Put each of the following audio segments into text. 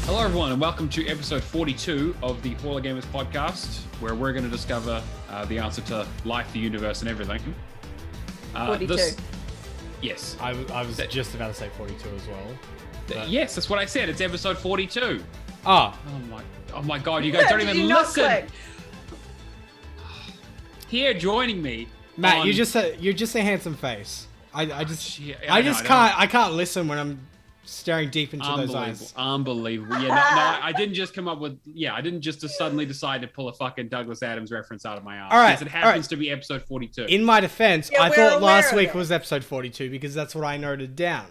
Hello, everyone, and welcome to episode 42 of the Hall of Gamers podcast, where we're going to discover the answer to life, the universe, and everything. 42. Yes. I was just about to say 42 as well. Yes, that's what I said. It's episode 42. Ah, Oh my God, you guys don't even listen. Click? Here joining me, Matt, on- you're just a handsome face. I know. can't listen when I'm staring deep into those eyes. Unbelievable. Yeah, no, I didn't just come up with. Yeah, I didn't just suddenly decide to pull a fucking Douglas Adams reference out of my ass. All right, Yes, it happens to be episode 42. In my defense, Yeah, I we're thought aware last of week it. was episode 42 because that's what I noted down.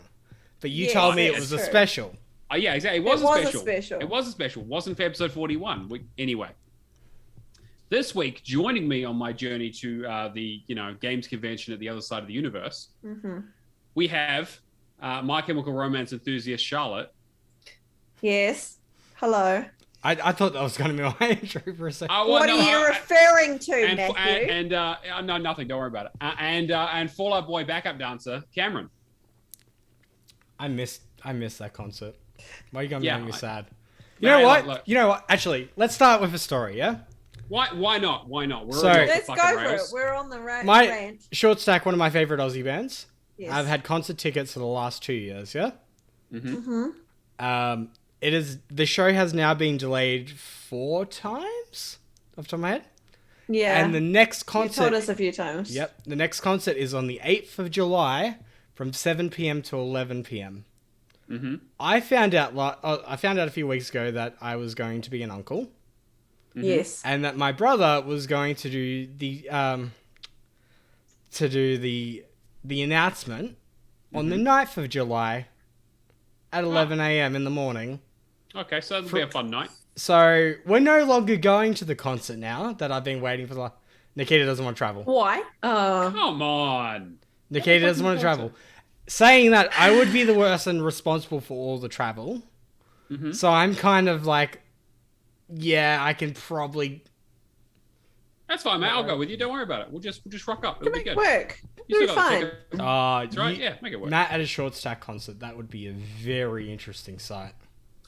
But you Yes, told me it that's was a true. special. Yeah, exactly. It was a special. It was a special. Wasn't for episode 41. Anyway, this week, joining me on my journey to the games convention at the other side of the universe, we have My Chemical Romance enthusiast Charlotte. Yes. Hello. I thought that was going to be my intro for a second. What are you referring to, Matthew? No, nothing. Don't worry about it. And Fall Out Boy backup dancer Cameron. I missed that concert. Why are you going to make me sad? You No, know what? look. You know what? Actually, let's start with a story, yeah? Why not? Why not? We're So- already off the Let's go fucking for it. rails. We're on the rant. My Short Stack, one of my favorite Aussie bands. Yes. I've had concert tickets for the last 2 years, yeah? The show has now been delayed 4 times off the top of my head. Yeah. And the next you concert, told us a few times. yep, the next concert is on the 8th of July from 7 p.m. to 11 p.m. I found out a few weeks ago that I was going to be an uncle Yes. and that my brother was going to do the announcement on the 9th of July at 11 a.m. in the morning. Okay, so that'll be a fun night. So we're no longer going to the concert now that I've been waiting for. Nikita doesn't want to travel. Why? Come on. Nikita doesn't want to travel. Saying that, I would be the person responsible for all the travel. So I'm kind of like, yeah, I can probably. That's fine, mate. I'll go with you. Don't worry about it. We'll just rock up. It'll be Make good. it work. You It'll be still got the fine. ticket. That's right. Yeah, make it work. Matt at a Short Stack concert, that would be a very interesting sight.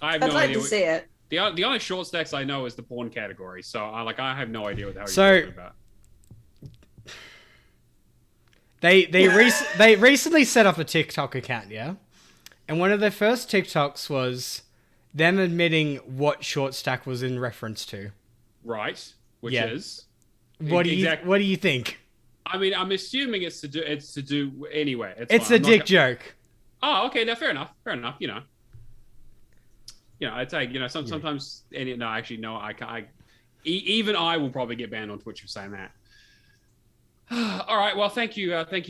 I have I'd no like idea. to see it. The only short stacks I know is the porn category, so I have no idea what the hell So- you're talking about. They recently set up a TikTok account, yeah? And one of their first TikToks was them admitting what Short Stack was in reference to. Right, which Yeah. is What do you think? I mean, I'm assuming it's to do anyway. It's fine. a dick joke. Oh, okay. No, fair enough. Fair enough. I take sometimes. No, actually, no. I can't. Even I will probably get banned on Twitch for saying that. All right. Well, thank you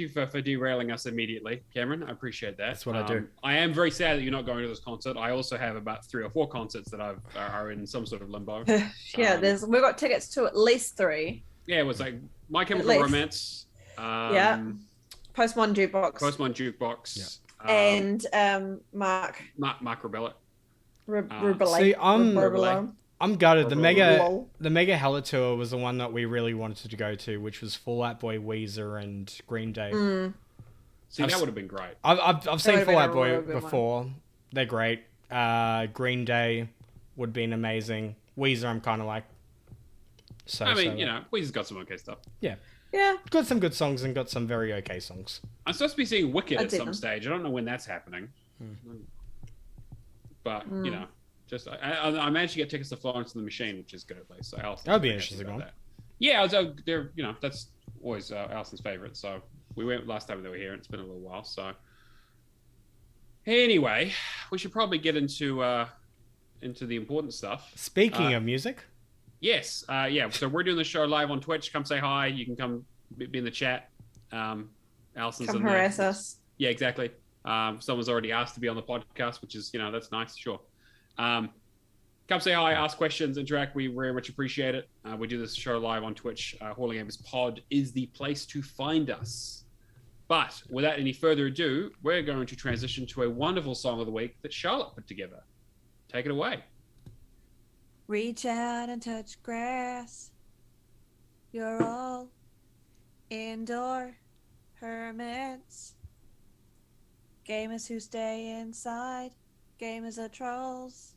for derailing us immediately, Cameron. I appreciate that. That's what I do. I am very sad that you're not going to this concert. I also have about 3 or 4 concerts that are in some sort of limbo. Yeah, we've got tickets to at least 3. Yeah, it was like My Chemical least. Romance. Yeah. Postmodern Jukebox. Postmodern Jukebox. And Mark Mark Rebella. Rubelli. See, Rubelli. I'm gutted. The Lol. Mega Hella Tour was the one that we really wanted to go to, which was Fall Out Boy, Weezer, and Green Day. See, that would have been great. I've seen would've Fall been Out a Boy real good before. They're great. Green Day would have been amazing. Weezer, I'm kind of like. I mean, Weezer's got some okay stuff. Yeah. Yeah. Got some good songs and got some very okay songs. I'm supposed to be seeing Wicked I'd at see some them. stage. I don't know when that's happening. But, just I managed to get tickets to Florence and the Machine, which is good at least. So Alison's That would be very interesting happy one. about that. Yeah, so they're that's always Alison's favorite. So we went last time they were here, and it's been a little while. So anyway, we should probably get into the important stuff. Speaking of music, Yes, yeah. So we're doing the show live on Twitch. Come say hi. You can come be in the chat. Alison's Come in there. harass us. Yeah, exactly. Someone's already asked to be on the podcast, which is, that's nice. Sure. Come say hi, ask questions, interact. We very much appreciate it. We do this show live on Twitch. Hall of Gamers Pod is the place to find us. But without any further ado, we're going to transition to a wonderful song of the week that Charlotte put together. Take it away. Reach out and touch grass. You're all indoor hermits. Gamers who stay inside. Gamers are trolls.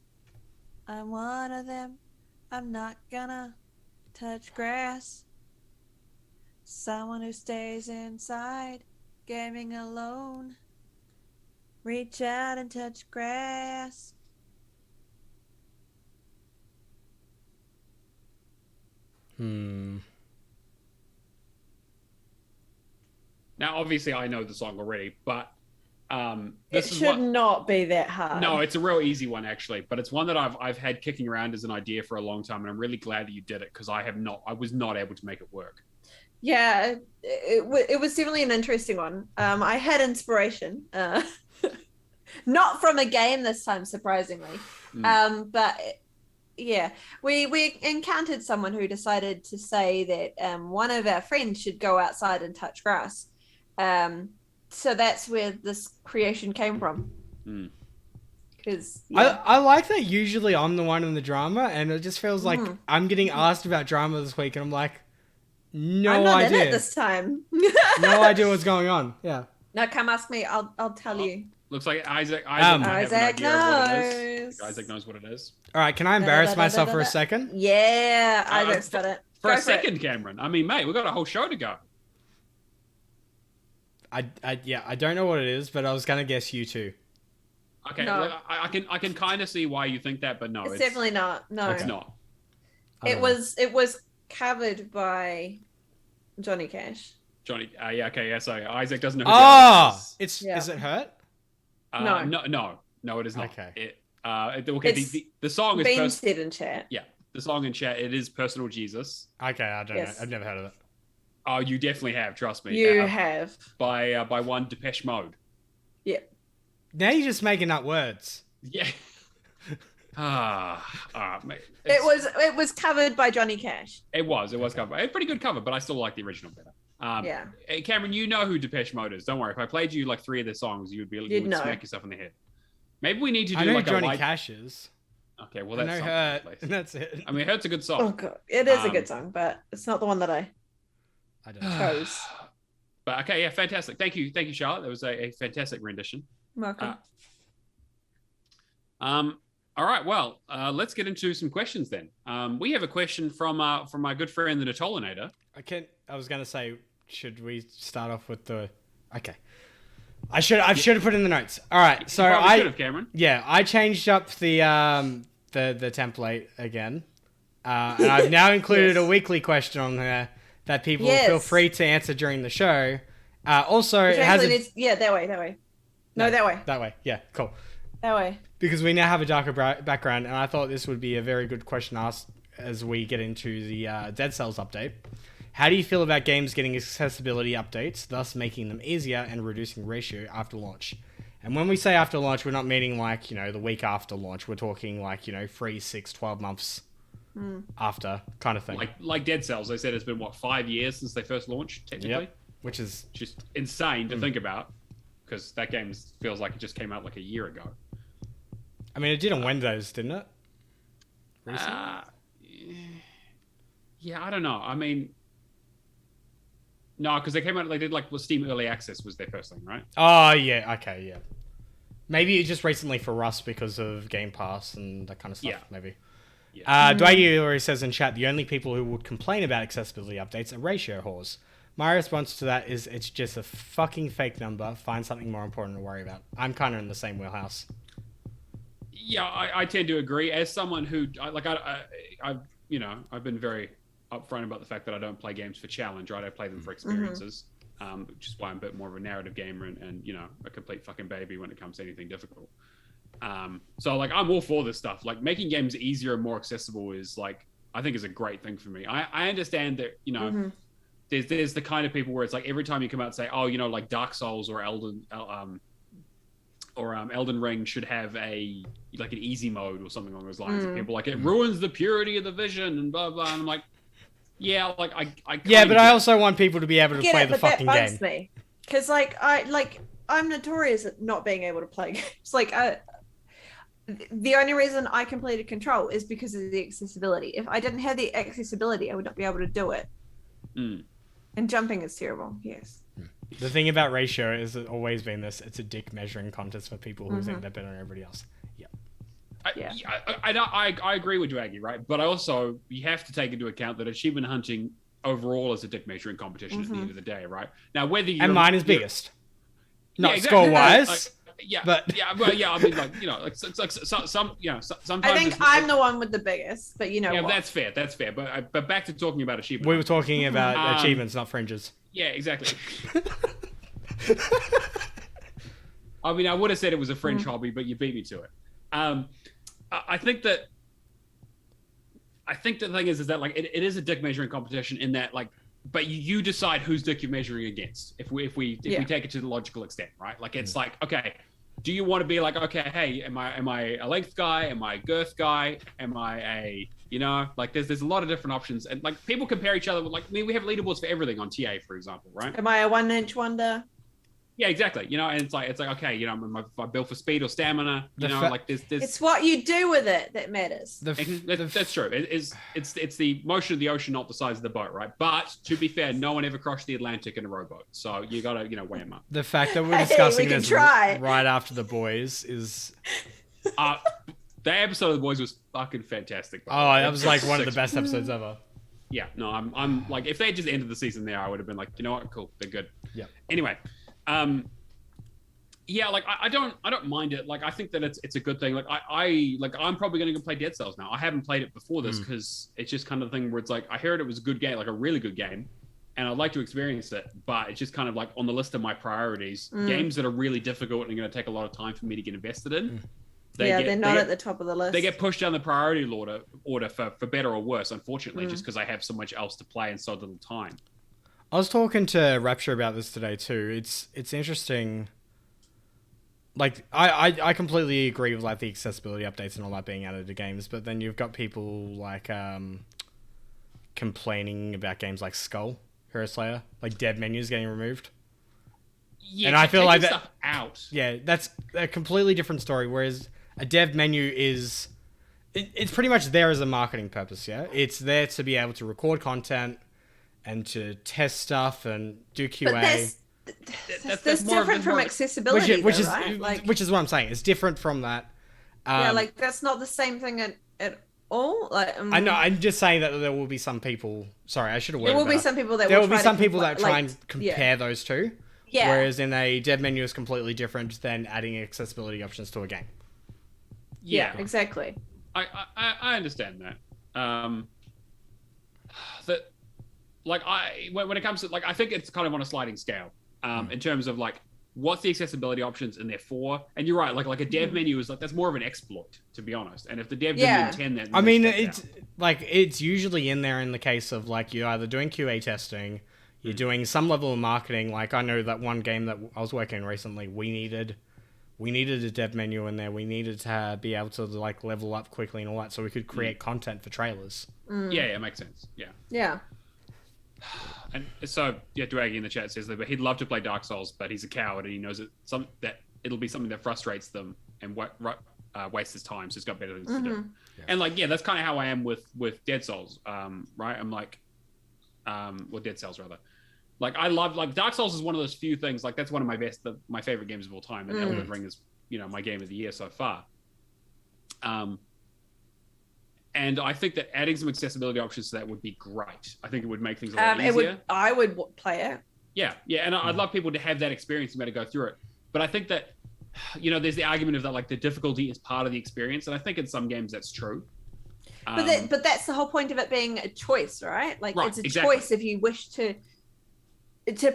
I'm one of them. I'm not gonna touch grass. Someone who stays inside, gaming alone. Reach out and touch grass. Hmm. Now, obviously, I know the song already, but It this is should what. not be that hard. No, it's a real easy one actually, but it's one that I've had kicking around as an idea for a long time, and I'm really glad that you did it because I was not able to make it work. Yeah, it was definitely an interesting one. I had inspiration, not from a game this time, surprisingly. But yeah, we encountered someone who decided to say that one of our friends should go outside and touch grass. So that's where this creation came from. Because I like that usually I'm the one in the drama, and it just feels like I'm getting asked about drama this week, and I'm like, I'm not idea. in it this time. No idea what's going on. Yeah. Now come ask me. I'll tell you. Looks like Isaac Isaac knows. Isaac knows what it is. All right, can I embarrass myself for a second? Yeah, Isaac's got it. For a second, Cameron. I mean, mate, we've got a whole show to go. I don't know what it is, but I was gonna guess you two. Okay, No. well, I can kind of see why you think that, but no, It's definitely not. No, it's not. it was covered by Johnny Cash. Johnny, yeah, okay, yeah. So Isaac doesn't know. Who Oh, is is it Hurt? No, it is not. Okay. The song is Bean said in chat. yeah, the song in chat. It is Personal Jesus. Okay, I don't Yes. know. I've never heard of it. Oh, you definitely have. Trust me. You have. by one Depeche Mode. Yeah. Now you're just making up words. Yeah. Mate, It was covered by Johnny Cash. It was covered. A pretty good cover, but I still like the original better. Yeah. Hey, Cameron, you know who Depeche Mode is. Don't worry. If I played you like 3 of their songs, you would know. smack yourself in the head. Maybe we need to do I know like Johnny a Cash is. Okay, well I that's know something, Hurt, at least. and that's it. I mean, Hurt's a good song. Oh god, it is a good song, but it's not the one that I don't know. chose. But okay, yeah, fantastic. Thank you, Charlotte. That was a fantastic rendition. Welcome. All right, well, let's get into some questions then. We have a question from my good friend the Natolinator. I was gonna say, should we start off with the? Okay. I should have put in the notes. All right, so I should have, Cameron. Yeah, I changed up the template again, and I've now included a weekly question on there that people feel free to answer during the show. Also, Which it has that way. No, that way. That way, yeah, cool. That way. Because we now have a darker background, and I thought this would be a very good question asked as we get into the Dead Cells update. How do you feel about games getting accessibility updates, thus making them easier and reducing ratio after launch? And when we say after launch, we're not meaning like, the week after launch. We're talking like, 3, 6, 12 months after kind of thing. Like Dead Cells, they said it's been, 5 years since they first launched, technically? Yep. Which is just insane to think about, because that game feels like it just came out like a year ago. I mean, it did on Windows, didn't it? Yeah, I don't know. I mean... No, because they came out. They did Steam Early Access was their first thing, right? Oh yeah, okay, yeah. Maybe just recently for Rust because of Game Pass and that kind of stuff. Yeah. Maybe. Yeah. Dwight already says in chat, the only people who would complain about accessibility updates are ratio whores. My response to that is it's just a fucking fake number. Find something more important to worry about. I'm kind of in the same wheelhouse. Yeah, I tend to agree. As someone who I've been very upfront about the fact that I don't play games for challenge, right? I play them for experiences, which is why I'm a bit more of a narrative gamer and a complete fucking baby when it comes to anything difficult. So I'm all for this stuff. Like making games easier and more accessible is I think is a great thing for me. I understand that there's the kind of people where it's like every time you come out and say, oh, like Dark Souls or Elden Ring should have an easy mode or something along those lines. And people it ruins the purity of the vision and blah blah. And I'm like, yeah, but I also want people to be able to play the fucking game. That bugs me, because I'm notorious at not being able to play games. The only reason I completed Control is because of the accessibility. If I didn't have the accessibility, I would not be able to do it. And jumping is terrible. Yes. The thing about ratio is it's always been this. It's a dick measuring contest for people who think they're better than everybody else. Yeah. I agree with you, Aggie, right? But also, you have to take into account that achievement hunting overall is a dick measuring competition at the end of the day, right? Now, whether you and mine is biggest, not exactly. score-wise. I mean, like, you know, like some, you know, sometimes I think I'm the one with the biggest, but you know what? That's fair. But back to talking about achievement. We were talking about achievements, not fringes. Yeah, exactly. I mean, I would have said it was a fringe hobby, but you beat me to it. I think the thing is that like it is a dick measuring competition in that like, but you decide whose dick you're measuring against. If we take it to the logical extent, right? Like it's like, okay, do you want to be like, okay, hey, am I a length guy? Am I a girth guy? Am I a, you know, like there's a lot of different options, and like people compare each other with, like, I mean, we have leaderboards for everything on TA, for example, right? Am I a 1-inch wonder? Yeah, exactly. You know, and it's like okay, you know, am I built for speed or stamina? You know, like there's. It's what you do with it that matters. That's true. It's the motion of the ocean, not the size of the boat, right? But to be fair, no one ever crossed the Atlantic in a rowboat, so you gotta weigh them up. The fact that we're discussing this try. right after The Boys is. The episode of The Boys was fucking fantastic. That was like one of the best episodes ever. Yeah, no, I'm like, if they had just ended the season there, I would have been like, you know what, cool, they're good. Yeah. Anyway. Yeah, like I don't mind it. Like I think that it's a good thing. Like I'm probably gonna go play Dead Cells now. I haven't played it before this because it's just kind of the thing where it's like I heard it was a good game, like a really good game, and I'd like to experience it, but it's just kind of like on the list of my priorities. Games that are really difficult and are gonna take a lot of time for me to get invested in. They're not at the top of the list. They get pushed down the priority order for better or worse, unfortunately, just because I have so much else to play and so little time. I was talking to Rapture about this today too. It's interesting. Like I completely agree with like the accessibility updates and all that being added to games, but then you've got people like complaining about games like Skull, Hero Slayer, like dev menus getting removed. Yeah, and I feel like that stuff out. Yeah, that's a completely different story. Whereas a dev menu is, it's pretty much there as a marketing purpose. Yeah, it's there to be able to record content and to test stuff and do QA. But that's different from accessibility, which is right? which is what I'm saying. It's different from that. Like that's not the same thing at all. Like I know. I'm just saying that there will be some people. Sorry, I should have. There will be some people that there will be some people that try and compare those two. Yeah. Whereas in a dev menu is completely different than adding accessibility options to a game. Yeah, exactly. I understand that. That like when it comes to like I think it's kind of on a sliding scale. In terms of like what's the accessibility options and therefore, and you're right, like a dev menu is like that's more of an exploit, to be honest. And if the dev didn't intend that, I mean it's like it's usually in there in the case of like you're either doing QA testing, you're doing some level of marketing. Like I know that one game that I was working on recently, we needed a dev menu in there. We needed to be able to like level up quickly and all that, so we could create content for trailers. Yeah, it makes sense. Yeah. And so, Draggy in the chat says that he'd love to play Dark Souls, but he's a coward and he knows that it'll be something that frustrates them and wastes his time. So he's got better things to do. Yeah. And like, that's kind of how I am with Dead Souls. Right? I'm like, Dead Cells rather. Like I love Dark Souls is one of those few things. Like that's one of my favorite games of all time, and Elden Ring is my game of the year so far. And I think that adding some accessibility options to that would be great. I think it would make things a lot easier. I would play it. Yeah, and I'd love people to have that experience and be able to go through it. But I think that, there's the argument of that, like, the difficulty is part of the experience. And I think in some games that's true. But that's the whole point of it being a choice, right? Like, it's a choice if you wish to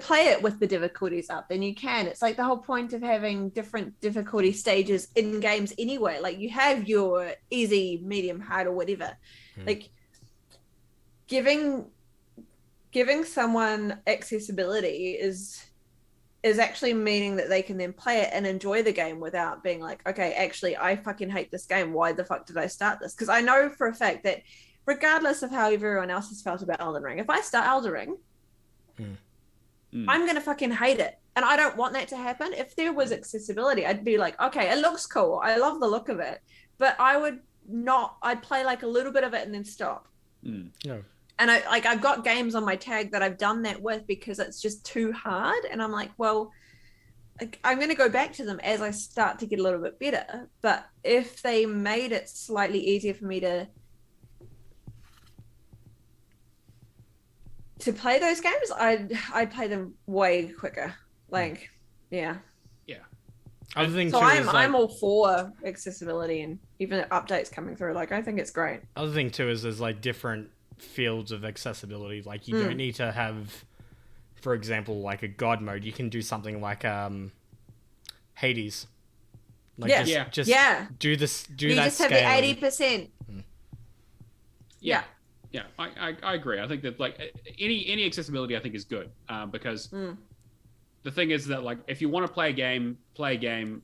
play it with the difficulties up, then you can. It's like the whole point of having different difficulty stages in games anyway. Like you have your easy, medium, hard, or whatever. Like giving someone accessibility is actually meaning that they can then play it and enjoy the game without being like, okay, actually I fucking hate this game. Why the fuck did I start this? Because I know for a fact that regardless of how everyone else has felt about Elden Ring, if I start Elden Ring, I'm going to fucking hate it. And I don't want that to happen. If there was accessibility, I'd be like, okay, it looks cool. I love the look of it. But I'd play like a little bit of it and then stop. Yeah. And I've got games on my tag that I've done that with because it's just too hard. And I'm like, well, I'm going to go back to them as I start to get a little bit better. But if they made it slightly easier for me to play those games, I'd play them way quicker. Like, yeah. Other thing So too is, I'm all for accessibility and even updates coming through. Like, I think it's great. other thing too is there's like different fields of accessibility. Like you don't need to have, for example, like a god mode. You can do something like Hades. Like just do this. Do you that. just have the 80%. Yeah, I agree. I think that like any accessibility I think is good because the thing is that like if you want to play a game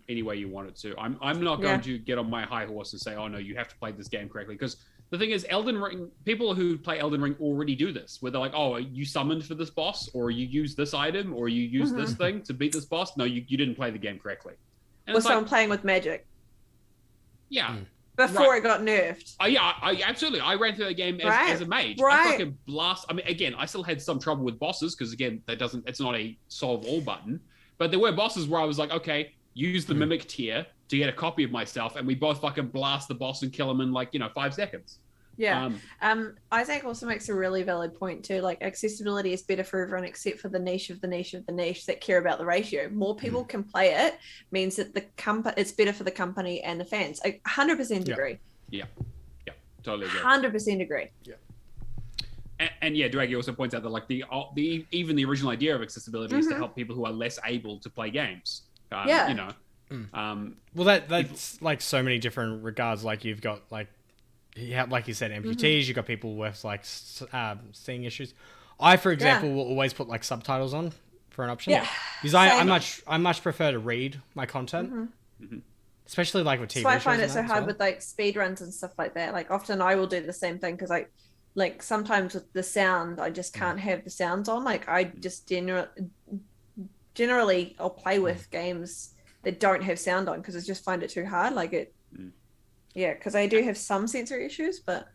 any way you want it to. I'm not going to get on my high horse and say, oh no, you have to play this game correctly, because the thing is, Elden Ring, people who play Elden Ring already do this, where they're like, oh, you summoned for this boss, or you use this item, or you use this thing to beat this boss. No, you didn't play the game correctly. And Or someone playing with magic. Yeah. Before it got nerfed. I absolutely. I ran through the game as a mage. I fucking blast. I mean, again, I still had some trouble with bosses because again, it's not a solve all button. But there were bosses where I was like, okay, use the mimic tier to get a copy of myself, and we both fucking blast the boss and kill him in like 5 seconds. Yeah. Isaac also makes a really valid point too. Like, accessibility is better for everyone except for the niche of the niche of the niche that care about the ratio. More people can play it means that it's better for the company and the fans. I 100% agree. Yeah, totally agree. 100% agree. Yeah. And Draggy also points out that like even the original idea of accessibility is to help people who are less able to play games. Well, that's like so many different regards. Like you've got like you said, amputees. You've got people with like seeing issues. I, for example, will always put like subtitles on for an option. Yeah, because I much prefer to read my content, especially like with TV. So I find it so hard with like speed runs and stuff like that. Like often I will do the same thing because like sometimes with the sound I just can't have the sounds on. Like I just generally I'll play with games that don't have sound on because I just find it too hard. Like it. Yeah, because I do have some sensory issues, but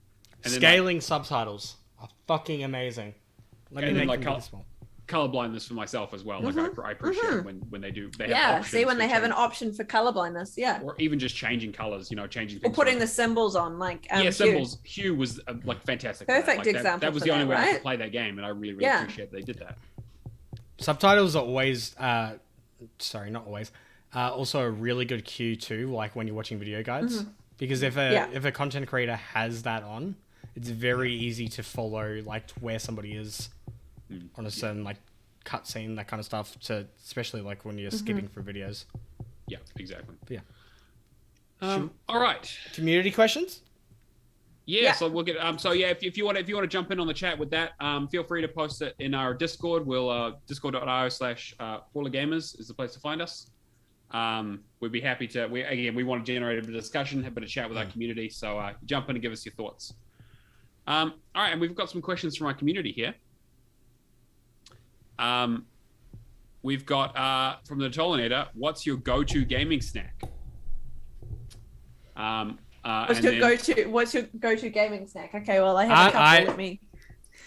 scaling subtitles are fucking amazing. Let me make them small. Color blindness for myself as well. Like I appreciate when they do. They have options see when they have an option for color blindness. Yeah, or even just changing colors. Changing things. Or putting the symbols on, like symbols. Hue was like fantastic. Perfect example. That was the only way I could play that game, and I really appreciate they did that. Subtitles are always, sorry, not always. Also a really good cue too, like when you're watching video guides. Because if a content creator has that on, it's very easy to follow like where somebody is on a certain like cutscene, that kind of stuff. Especially like when you're skipping through videos. Yeah, exactly. Yeah. All right. Community questions. Yeah, so we'll get. If you want to jump in on the chat with that, feel free to post it in our Discord. We'll discord.io/FallerGamers is the place to find us. We'd be happy to. We want to generate a bit of discussion, have a bit of chat with our community. So jump in and give us your thoughts. All right, and we've got some questions from our community here. We've got from the Tolinator, what's your go-to gaming snack? What's your go-to gaming snack? Okay, well I have a couple with me.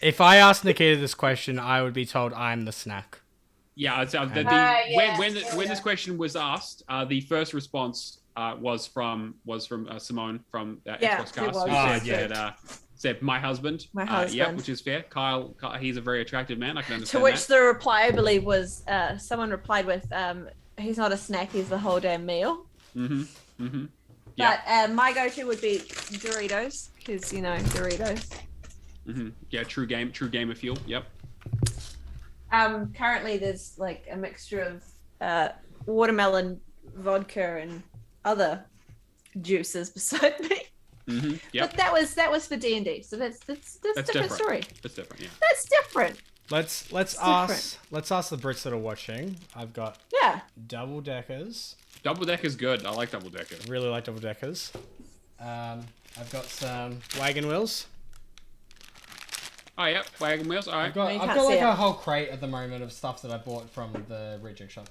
If I asked Nikita this question, I would be told I'm the snack. Yeah, when this question was asked, the first response was from Simone from Xbox Cast, who said my husband. Yeah, which is fair. Kyle, he's a very attractive man. I can understand. To which the reply, I believe, was someone replied with, "He's not a snack. He's the whole damn meal." But my go-to would be Doritos, because Doritos. Yeah, true gamer fuel. Yep. Currently there's like a mixture of watermelon, vodka, and other juices beside me. But that was for D&D, so that's different story. That's different. Yeah. That's different. Let's ask the Brits that are watching. I've got double deckers. Double decker's good. I like double decker. Really like double deckers. I've got some wagon wheels. Oh yeah, wagon wheels. All right. I've got like a whole crate at the moment of stuff that I bought from the reject shop.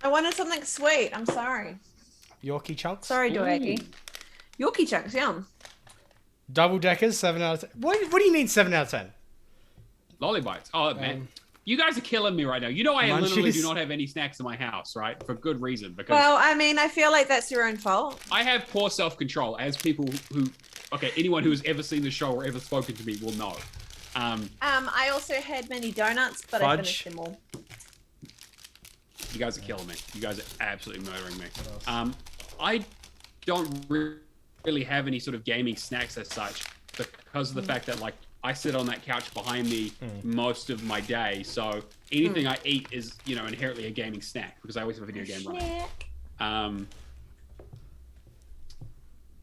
I wanted something sweet. I'm sorry. Yorkie chunks. Sorry, Doaki. Yorkie chunks, yum. Double deckers, 7 out of 10. What do you mean 7 out of 10? Lolly bites. Oh man. You guys are killing me right now. You know I literally Munchies. do not have any snacks in my house, right? For good reason. Because Well, I mean, I feel like that's your own fault. I have poor self-control, as people who, okay, anyone who has ever seen the show or ever spoken to me will know. I also had mini donuts, but I finished them all. You guys are killing me. You guys are absolutely murdering me. I don't really have any sort of gaming snacks as such because of the fact that, like, I sit on that couch behind me most of my day, so anything I eat is, you know, inherently a gaming snack because I always have a video game running.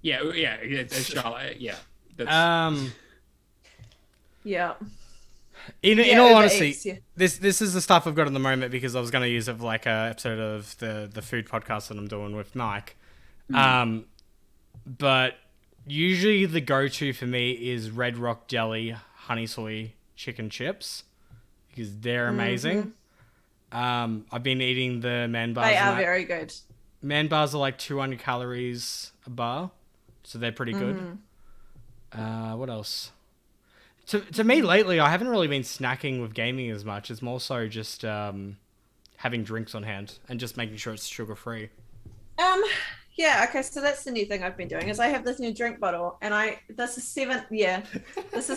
It's Charlotte. Yeah. That's, Yeah. In all Uber honesty, Eats, yeah. this is the stuff I've got at the moment because I was going to use it for like a episode of the food podcast that I'm doing with Mike. But usually the go-to for me is Red Rock Jelly honey soy chicken chips because they're amazing. I've been eating the man bars. They are very good. Man bars are like 200 calories a bar, so they're pretty good. What else? To me lately, I haven't really been snacking with gaming as much. It's more so just having drinks on hand and just making sure it's sugar-free. Yeah, okay, so that's the new thing I've been doing is I have this new drink bottle and this is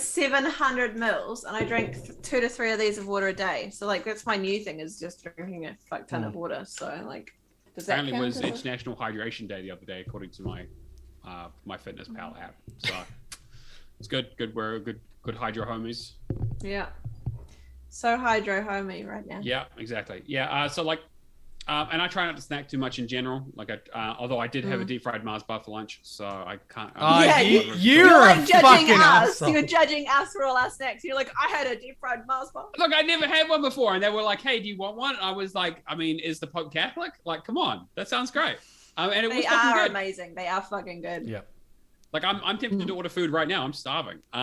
700 mils and I drink 2 to 3 of these of water a day. So like that's my new thing is just drinking a fuck ton of water. So like does that apparently count was as International Hydration Day the other day according to my my Fitness Pal app. So it's good. We're good hydro homies. Yeah. So hydro homie right now. Yeah, exactly. Yeah, so like and I try not to snack too much in general. Like, although I did have a deep fried Mars bar for lunch, so I can't. You're like a judging fucking us. asshole. You're judging us for all our snacks. You're like, I had a deep fried Mars bar. Look, I never had one before, and they were like, "Hey, do you want one?" I was like, "I mean, is the Pope Catholic? Like, come on, that sounds great." And it was They fucking are good. amazing. They are fucking good. Yeah. Like, I'm tempted to order food right now. I'm starving. Yeah,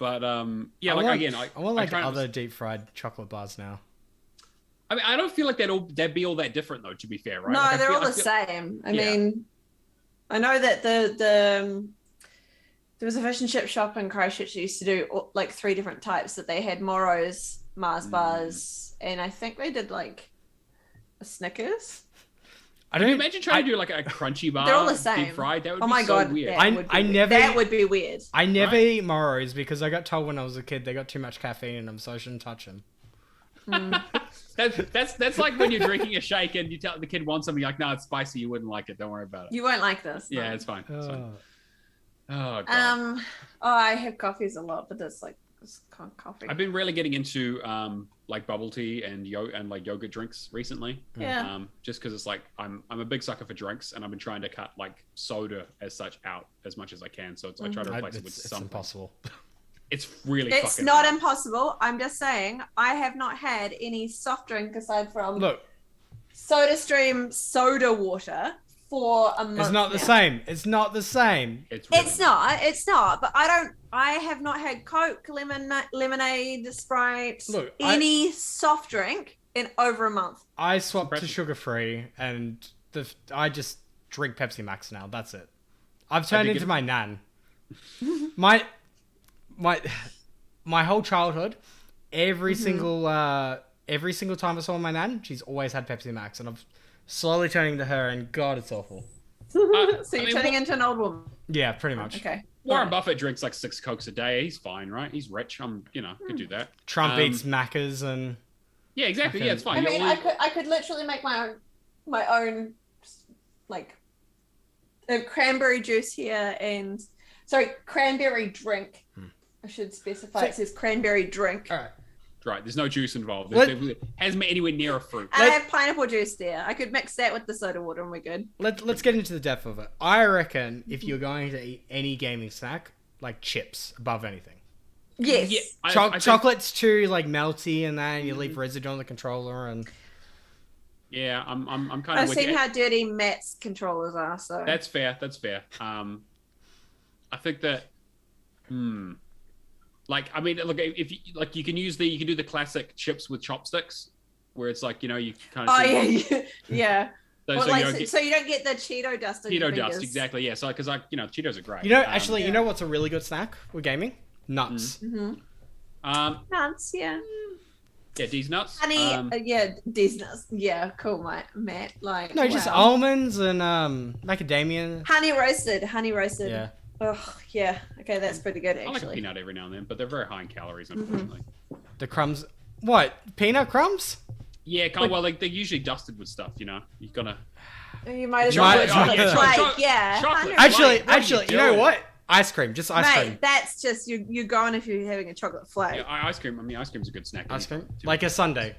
I like want, again, I want like try not to- other deep fried chocolate bars now. I mean, I don't feel like that'd be all that different though. To be fair, right? No, Like, they're all the I feel- same. I mean, I know that there was a fish and chip shop in Christchurch that used to do like 3 different types. That they had Morrow's, Mars bars, and I think they did like a Snickers. Can you imagine trying to do like a crunchy bar? They're all the same. Deep fried. That would Oh be my so god, weird. that would be weird. I never Right. eat Morrows because I got told when I was a kid they got too much caffeine in them, so I shouldn't touch them. That's like when you're drinking a shake and you tell the kid wants something, you're like, no, it's spicy, you wouldn't like it. Don't worry about it. You won't like this. Yeah, no. it's fine. It's fine. Oh. Oh god. I have coffees a lot, but that's like this coffee. I've been really getting into like bubble tea and like yogurt drinks recently. Yeah. Just because it's like I'm a big sucker for drinks, and I've been trying to cut like soda as such out as much as I can. So I try to replace it with It's something. impossible. It's really. It's fucking not hard. impossible. I'm just saying I have not had any soft drink aside from Look, SodaStream soda water for a month. it's not the now. same. It's not the same. It's really It's not. But I have not had Coke, lemonade, Sprite, Look, any soft drink in over a month. I swapped to Impressive. sugar-free, and I just drink Pepsi Max now. That's it. I've turned think into it- my nan. My whole childhood, every single time I saw my nan, she's always had Pepsi Max, and I'm slowly turning to her, and God, it's awful. So you're I mean, turning into an old woman. Yeah, pretty much. Okay. Warren Right. Buffett drinks like 6 Cokes a day. He's fine, right? He's rich. Could do that. Trump eats Maccas, and Yeah, exactly. Okay. Yeah, it's fine. I You're mean, all- I could literally make my own like cranberry juice here and cranberry drink. I should specify. So- It says cranberry drink. all right. Right, there's no juice involved. What? It hasn't been anywhere near a fruit. I have pineapple juice there. I could mix that with the soda water and we're good. Let's get into the depth of it. I reckon if you're going to eat any gaming snack, like chips above anything. Yes. Yeah, I think- Chocolate's too like melty and that, and you leave residue on the controller, and Yeah, I'm kind I've of. seen how dirty Matt's controllers are, so That's fair. That's fair. I think that. Like, I mean, look, if you like, you can do the classic chips with chopsticks, where it's like, you kind of. Oh yeah, yeah. So, Well, so like, you don't get so you don't get the Cheeto dust on your Cheeto dust, fingers. exactly. Yeah, so because Cheetos are great. you know, actually, you know what's a really good snack with gaming? Nuts. Mm-hmm. Um, Nuts, yeah. Yeah, D's nuts. Honey, yeah, Disney. Yeah, cool, Matt. Like, No, just wow. almonds and macadamia. Honey roasted. Yeah. Oh, yeah. Okay, that's pretty good, I like a actually. peanut every now and then, but they're very high in calories, unfortunately. The crumbs. What? Peanut crumbs? Yeah, kind of, well, like they're usually dusted with stuff, you know. You gotta. You might as Chocolate, well. chocolate, chocolate, Yeah. chocolate. 100%. Actually, you know what? Ice cream, just ice Mate, cream. that's just you're going if you're having a chocolate flake. Yeah, ice cream. I mean, ice cream's a good snack. Ice cream, too. like a sundae.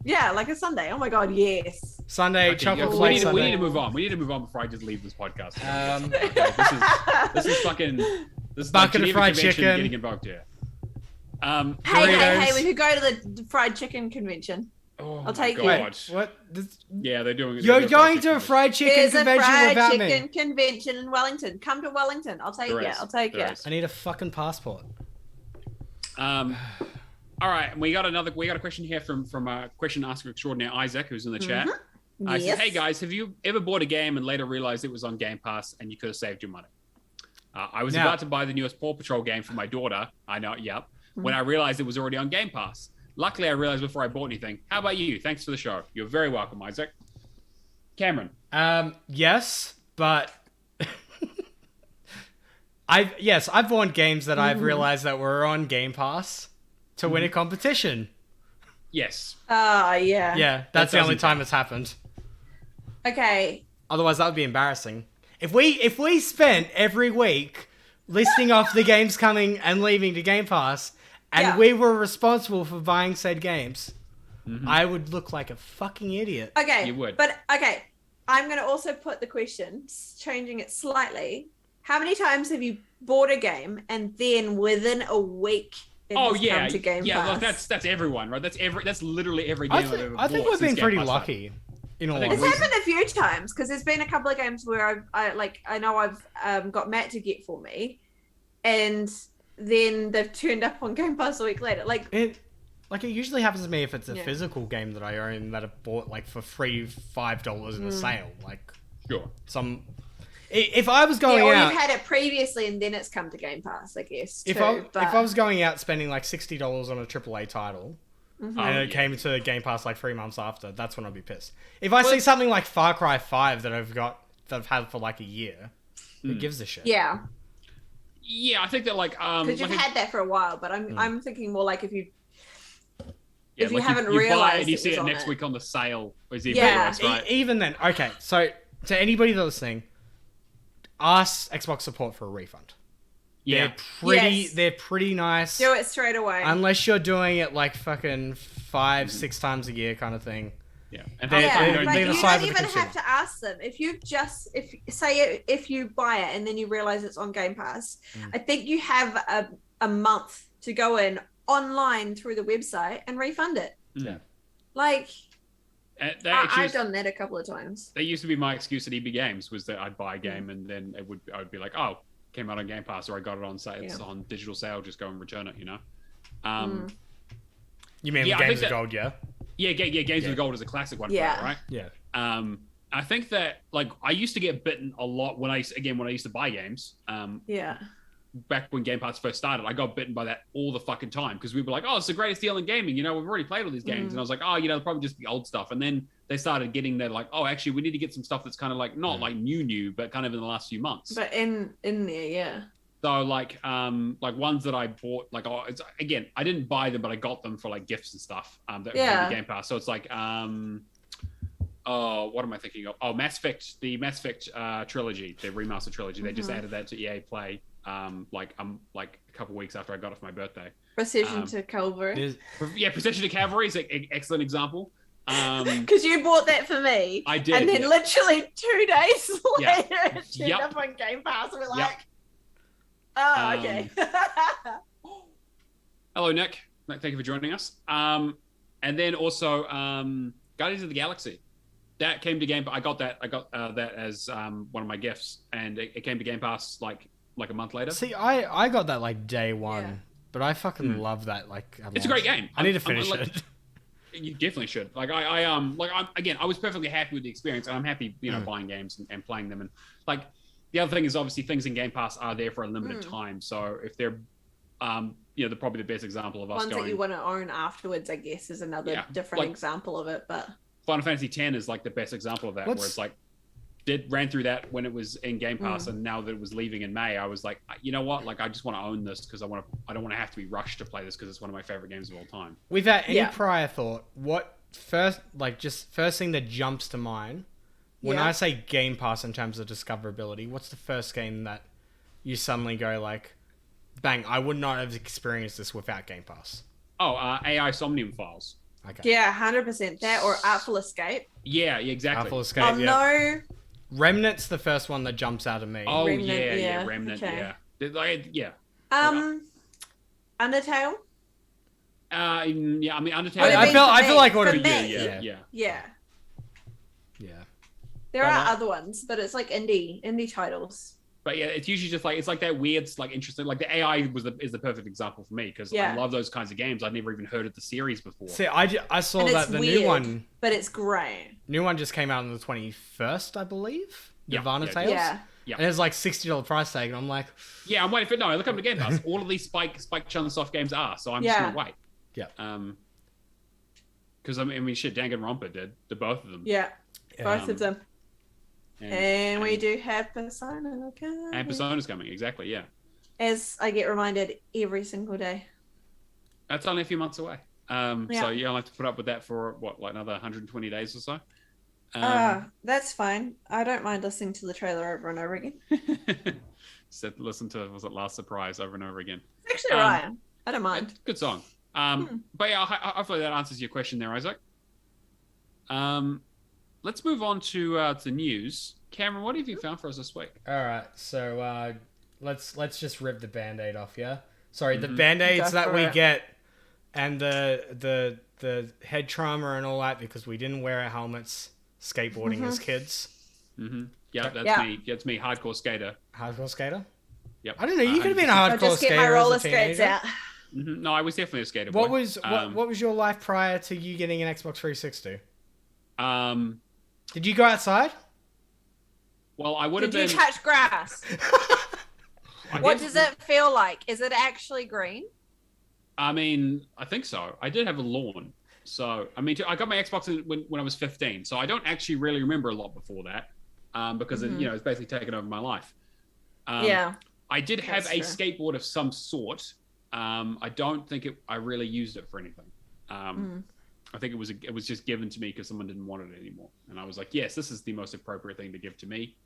Yeah, like a sundae. Oh my god, yes. Sundae, Okay, chocolate yeah, flake we sundae. need to move on. We need to move on before I just leave this podcast. Um, This is fucking. This is Bucket of Geneva fried Convention chicken. Getting involved here. Hey, we could go to the fried chicken convention. Oh I'll my take you. God. Wait, what? Yeah, they're doing. You're going to a fried chicken There's a convention fried without chicken me. convention in Wellington. Come to Wellington. I'll take you. There is. I'll take There you. is. I need a fucking passport. All right, we got a question here from question asker extraordinaire Isaac, who's in the chat. I said, Yes. hey guys, have you ever bought a game and later realized it was on Game Pass and you could have saved your money? I was Now- about to buy the newest Paw Patrol game for my daughter. I know, yep. When I realized it was already on Game Pass. Luckily, I realized before I bought anything. How about you? Thanks for the show. You're very welcome, Isaac. Cameron. Yes, but I've bought games that I've realized that were on Game Pass to win a competition. Yes. Yeah. Yeah, that's the only doesn't time it's happened. Okay. Otherwise, that would be embarrassing. If we spent every week listing off the games coming and leaving to Game Pass, and Yeah. we were responsible for buying said games, I would look like a fucking idiot. Okay. You would. But okay, I'm going to also put the question, changing it slightly. How many times have you bought a game and then within a week it has come to Game yeah. Pass? Look, that's everyone, right? That's literally every game I've ever I think bought we've been since Game pretty Pass lucky. In all I think It's honesty. happened a few times because there's been a couple of games where I know I've got Matt to get for me, and then they've turned up on Game Pass a week later. Like It usually happens to me if it's a Yeah. physical game that I own that I bought like for free $5 in a sale. Like Sure. if I was going or out, you've had it previously and then it's come to Game Pass, I guess. if but I was going out spending like $60 on a AAA title, and it came to Game Pass like 3 months after, that's when I'd be pissed. If I see something like Far Cry 5 that I've had for like a year, who gives a shit? yeah, Yeah, I think that like because you've like had that for a while. But I'm thinking more like if you yeah, if you like haven't you buy it realized and you it see was it on next it. week on the sale, is even Yeah. worse, right? Even then, okay. So to anybody that's listening, ask Xbox support for a refund. Yeah. Yes. They're pretty nice. do it straight away. Unless you're doing it like fucking 5-6 times a year kind of thing. Yeah. And They- yeah, they- don't- like they you decide don't with the even consumer. have to ask them. If you buy it and then you realize it's on Game Pass, I think you have a month to go in online through the website and refund it. Yeah. Like That actually I've done that a couple of times. that used to be my excuse at EB Games was that I'd buy a game and then I would be like, oh, came out on Game Pass or I got it on sale. It's Yeah. on digital sale. Just go and return it. You know. You mean Yeah, I Games think of that- Gold, yeah? Yeah. Games with Gold is a classic one. Yeah. For that, right? Yeah. I think that like I used to get bitten a lot when I used to buy games. Yeah. Back when Game Pass first started, I got bitten by that all the fucking time because we were like, oh, it's the greatest deal in gaming. You know, we've already played all these games. And I was like, oh, you know, probably just the old stuff. And then they started getting there like, oh, actually, we need to get some stuff that's kind of like not like new, but kind of in the last few months. But in there, yeah. So like ones that I bought, like, oh, it's, again, I didn't buy them, but I got them for like gifts and stuff. That Yeah. were in Game Pass. So it's like, oh, what am I thinking of? Oh, the Mass Effect trilogy, the remaster trilogy. They just added that to EA Play. Like a couple weeks after I got it for my birthday. Precision to Calvary. Yeah, Precision to Cavalry is an excellent example. Because you bought that for me. I did, And then yeah. literally 2 days Yeah. later, it turned Yep. up on Game Pass. We're like, Yep. oh, okay. Hello, Nick. Thank you for joining us. And then also Guardians of the Galaxy. That came to Game Pass. I got that as one of my gifts, and it came to Game Pass like a month later. See, I got that like day one, Yeah. but I fucking love that. Like, It's a great game. I need to I'm finish like- it. You definitely should. Like I was perfectly happy with the experience, and I'm happy, buying games and playing them. And like the other thing is obviously things in Game Pass are there for a limited time. So if they're probably the best example of us Ones going. that you want to own afterwards, I guess, is another different example of it. But Final Fantasy X is like the best example of that, where it's like ran through that when it was in Game Pass, and now that it was leaving in May, I was like, you know what? Like, I just want to own this because I don't want to have to be rushed to play this because it's one of my favorite games of all time. Without any prior thought, what first thing that jumps to mind when I say Game Pass in terms of discoverability, what's the first game that you suddenly go like, bang, I would not have experienced this without Game Pass? Oh, AI Somnium Files. Okay. Yeah, 100%. That or Artful Escape. Yeah, exactly. Artful Escape, Oh, no. Remnant's the first one that jumps out of me. Oh, Remnant, Remnant, okay. yeah. Undertale? I mean, Undertale. I feel like one of Yeah. Yeah. There are other ones, but it's like indie titles. But yeah, it's usually just like, it's like that weird, like interesting, like the AI is the perfect example for me because I love those kinds of games. I'd never even heard of the series before. See, I saw And that it's the weird, new one, but it's great. new one just came out on the 21st, I believe. Nirvana Tales. Yeah. Yeah. And it's like $60 price tag, and I'm like, yeah, I'm waiting for it. No, I look up to Game Pass. All of these Spike Chunsoft games are, so I'm just gonna wait. Yeah. Because I mean, shit, Danganronpa did both of them. Yeah. Both of them. And we do have Persona coming. And Persona's coming, exactly, yeah. As I get reminded every single day. That's only a few months away. So I'll have to put up with that for like another 120 days or so. That's fine. I don't mind listening to the trailer over and over again. Listen to, was it Last Surprise over and over again? Actually, Ryan, I don't mind. Good song. But yeah, hopefully that answers your question there, Isaac. Let's move on to news. Cameron, what have you found for us this week? all right, so let's just rip the Band-Aid off, yeah? Sorry, the Band-Aids that we get, and the head trauma and all that because we didn't wear our helmets skateboarding as kids. Yeah, that's me. That's me, hardcore skater. Hardcore skater? Yep. I don't know. You could have been a I'll hardcore just skater. get my roller as a skates teenager. out. No, I was definitely a skater boy. What was your life prior to you getting an Xbox 360? Did you go outside? Well, I would have Did been. you touch grass? What does it feel like? Is it actually green? I mean, I think so. I did have a lawn. So, I mean, I got my Xbox when I was 15. So I don't actually really remember a lot before that because, it's basically taken over my life. I did have a skateboard of some sort. I don't think I really used it for anything. I think it was just given to me because someone didn't want it anymore. And I was like, yes, this is the most appropriate thing to give to me.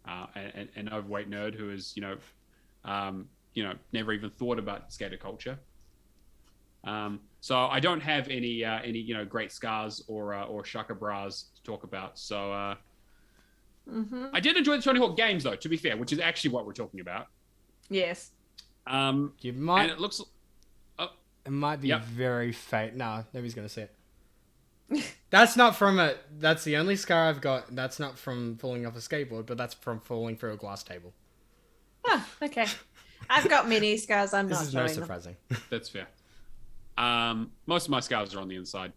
An overweight nerd who is, never even thought about skater culture. So I don't have any great scars or shaka bras to talk about. So I did enjoy the Tony Hawk games though, to be fair, which is actually what we're talking about. Yes. You might. And it looks. It might be very fake. No, nobody's gonna see it. That's not from a. That's the only scar I've got. That's not from falling off a skateboard, but that's from falling through a glass table. Oh, okay. I've got many scars. I'm this not is showing no them. surprising. That's fair. Most of my scars are on the inside.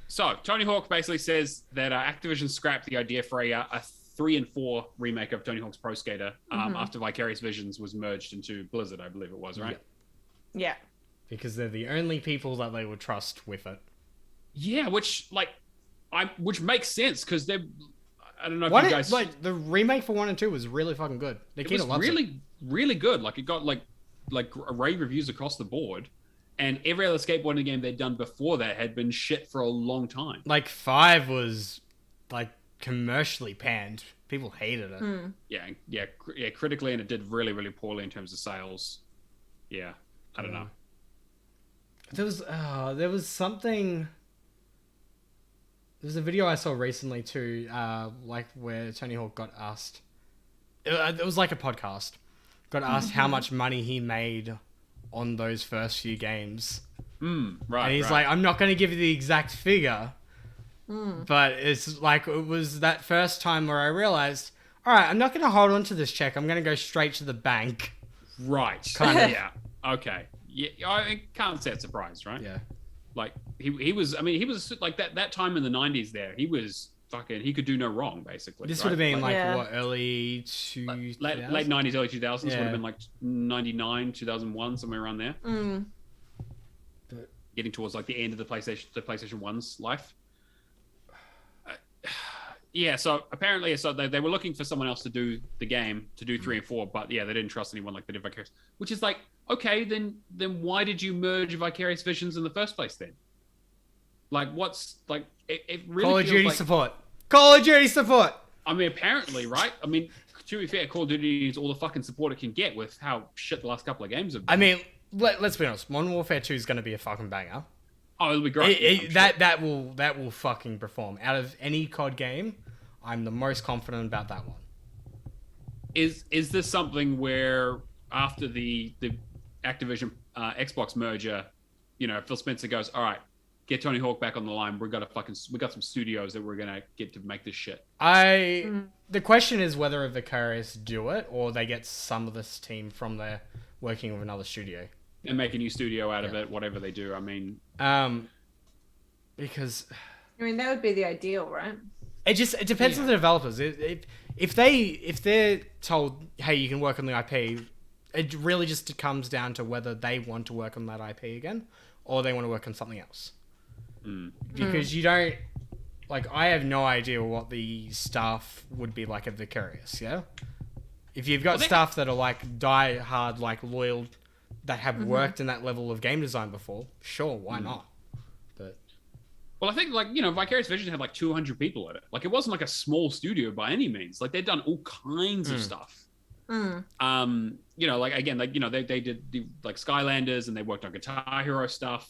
So Tony Hawk basically says that Activision scrapped the idea for a 3 and 4 remake of Tony Hawk's Pro Skater after Vicarious Visions was merged into Blizzard, I believe it was, right? Yeah. Because they're the only people that they would trust with it. Yeah, which makes sense because they're. I don't know if you guys the remake for 1 and 2 was really fucking good. It was really good. Like it got like rave reviews across the board, and every other skateboarding game they'd done before that had been shit for a long time. Like 5 was like commercially panned. People hated it. Yeah, critically, and it did really, really poorly in terms of sales. Yeah, I don't know. There was something. There was a video I saw recently too, where Tony Hawk got asked. It was like a podcast. Got asked how much money he made on those first few games. Right. And he's like, I'm not going to give you the exact figure, but it's like it was that first time where I realized, all right, I'm not going to hold on to this check. I'm going to go straight to the bank. Right. Kind of. Yeah. Okay. Yeah, I can't say it's surprised, right? Yeah. Like he was. I mean, he was like that time in the 90s. There, he was fucking he could do no wrong basically. This right? would have been Yeah. what, early 2000s? late 90s, early 2000s would Yeah. have been like 99, 2001, somewhere around there. But- Getting towards like the end of the PlayStation 1's life. Yeah, so apparently, they were looking for someone else to do the game, to do 3 and 4, but yeah, they didn't trust anyone like they did Vicarious. Which is like, okay, then why did you merge Vicarious Visions in the first place then? Like, what's like it really Call of feels Duty like, support. Call of Duty support. I mean, apparently, right? I mean, to be fair, Call of Duty needs all the fucking support it can get with how shit the last couple of games have been. I mean, let's be honest. Modern Warfare 2 is going to be a fucking banger. Oh, it'll be great. I'm sure. That will fucking perform. Out of any COD game, I'm the most confident about that one. Is this something where after the Activision Xbox merger, you know, Phil Spencer goes, all right, get Tony Hawk back on the line. We got some studios that we're gonna get to make this shit. The question is whether Vicarious do it or they get some of this team from there working with another studio And make a new studio out of it, whatever they do. I mean, because I mean, that would be the ideal, right? it depends on the developers. If they're told, hey, you can work on the IP, it really just comes down to whether they want to work on that IP again or they want to work on something else. Because you don't, like, I have no idea what the staff would be like at Vicarious, yeah? If you've got staff that are like die hard, like loyal, that have worked in that level of game design before, sure, why not? But well, I think, like, you know, Vicarious Vision had like 200 people in it. Like, it wasn't like a small studio by any means. Like, they'd done all kinds of stuff. You know, like, again, like, you know, they did like Skylanders and they worked on Guitar Hero stuff.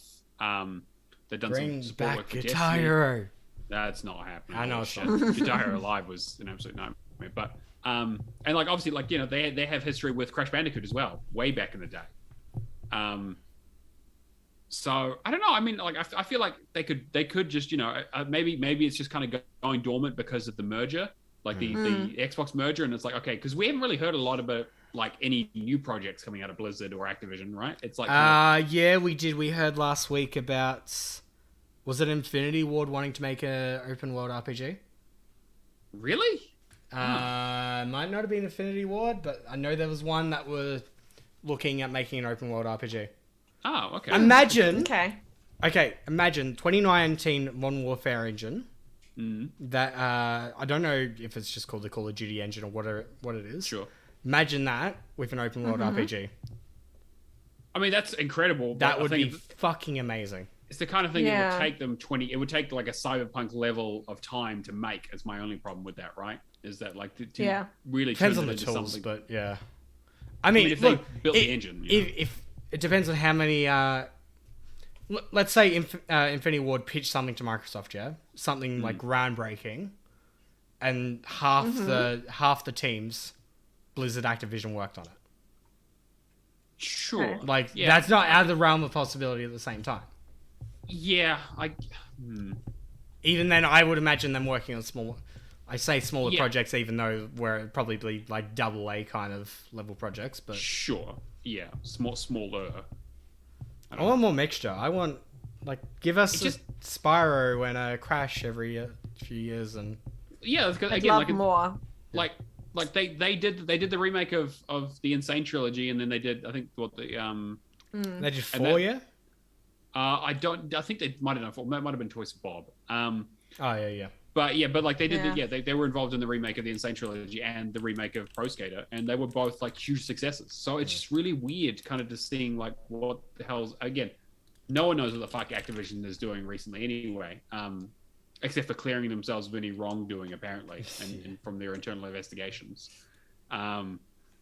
They've done bring some support back work for Guitar Destiny. Hero. That's not happening. I know, Shit. Sean. Guitar Hero Live was an absolute nightmare. But and like, obviously, like, you know, they have history with Crash Bandicoot as well, way back in the day. So I don't know. I mean, like, I feel like they could just, you know, maybe it's just kind of going dormant because of the merger, like the Xbox merger, and it's like, okay, because we haven't really heard a lot about like any new projects coming out of Blizzard or Activision, right? It's like, yeah, we did. We heard last week about, was it Infinity Ward wanting to make a open world RPG? really? Might not have been Infinity Ward, but I know there was one that were looking at making an open world RPG. Oh, okay. Imagine, Okay. imagine 2019 Modern Warfare engine. That I don't know if it's just called the Call of Duty engine or what it is. Sure. Imagine that with an open world RPG. I mean, that's incredible. But That would I be think fucking amazing. it's the kind of thing that Yeah. would take them 20. It would take like a Cyberpunk level of time to make. Is my only problem with that, right? Is that like to really Depends turn on it the into tools, something. but yeah. I mean, if look, they built the engine, you know? if it depends on how many. Let's say Infinity Ward pitched something to Microsoft, yeah, something like groundbreaking, and half the teams, Blizzard, Activision worked on it. Sure. Like Yeah. that's not out of the realm of possibility at the same time. Yeah, Even then, I would imagine them working on smaller Yeah. projects, even though we're probably like double A kind of level projects. But sure. Yeah, smaller. I want more mixture. I want, like, give us just- Spyro and a Crash every few years, and Yeah, because I'd again, love like more. like they did the remake of the Insane trilogy, and then they did, I think, what the they did And 4, that- yeah. I think they might have done 4. It might have been Toys for Bob. Oh yeah. But like they did, Yeah. they were involved in the remake of the Insane trilogy and the remake of Pro Skater, and they were both like huge successes. So it's just really weird, kind of just seeing like what the hell's, again, no one knows what the fuck Activision is doing recently anyway, except for clearing themselves of any wrongdoing apparently, and from their internal investigations.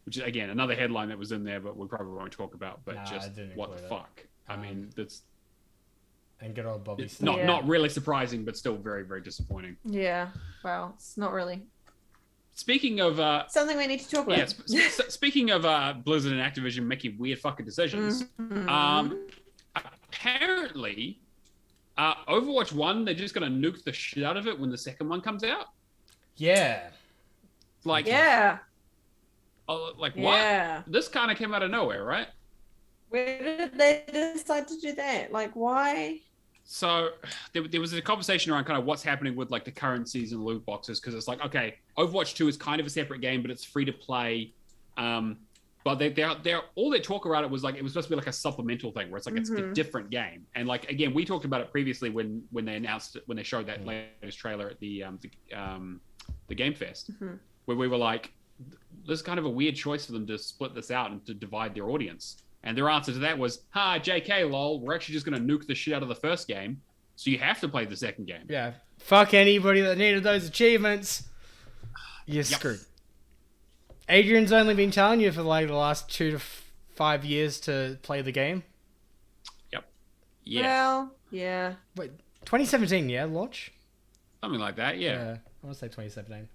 Which is again another headline that was in there, but we probably won't talk about. But Nah, I just didn't what the include it. fuck? I mean, that's And good old Bobby. it's Stuff. not really surprising, but still very, very disappointing. Yeah. Well, it's not really Speaking of something we need to talk about. yeah, speaking of Blizzard and Activision making weird fucking decisions, apparently Overwatch 1, they're just gonna nuke the shit out of it when the second one comes out. Yeah. Like, Yeah. like what? Yeah. This kind of came out of nowhere, right? Where did they decide to do that? Like, why? So there was a conversation around kind of what's happening with like the current season loot boxes, because it's like, okay, Overwatch 2 is kind of a separate game, but it's free to play. But they're all they talk about it was like it was supposed to be like a supplemental thing where it's like it's a different game. And like again, we talked about it previously when they announced it, when they showed that latest trailer at the Game Fest, where we were like, this is kind of a weird choice for them to split this out and to divide their audience. And their answer to that was, JK, lol, we're actually just going to nuke the shit out of the first game, so you have to play the second game. Yeah. Fuck anybody that needed those achievements. You're screwed. Adrian's only been telling you for like the last 2 to 5 years to play the game. Yep. Yeah. Well, yeah. Wait, 2017, yeah, launch? Something like that, yeah. I want to say 2017.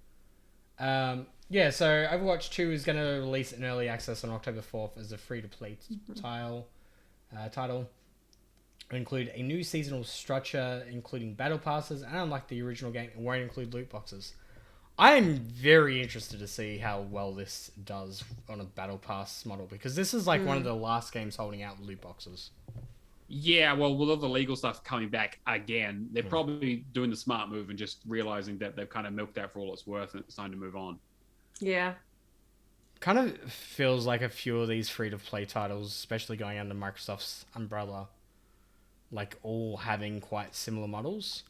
Yeah, so Overwatch 2 is going to release in early access on October 4th as a free-to-play title. It'll include a new seasonal structure, including battle passes, and unlike the original game, it won't include loot boxes. I am very interested to see how well this does on a battle pass model, because this is like one of the last games holding out loot boxes. Yeah, well, with all the legal stuff coming back again, they're probably doing the smart move and just realizing that they've kind of milked that for all it's worth and it's time to move on. Yeah. Kind of feels like a few of these free-to-play titles, especially going under Microsoft's umbrella, like all having quite similar models.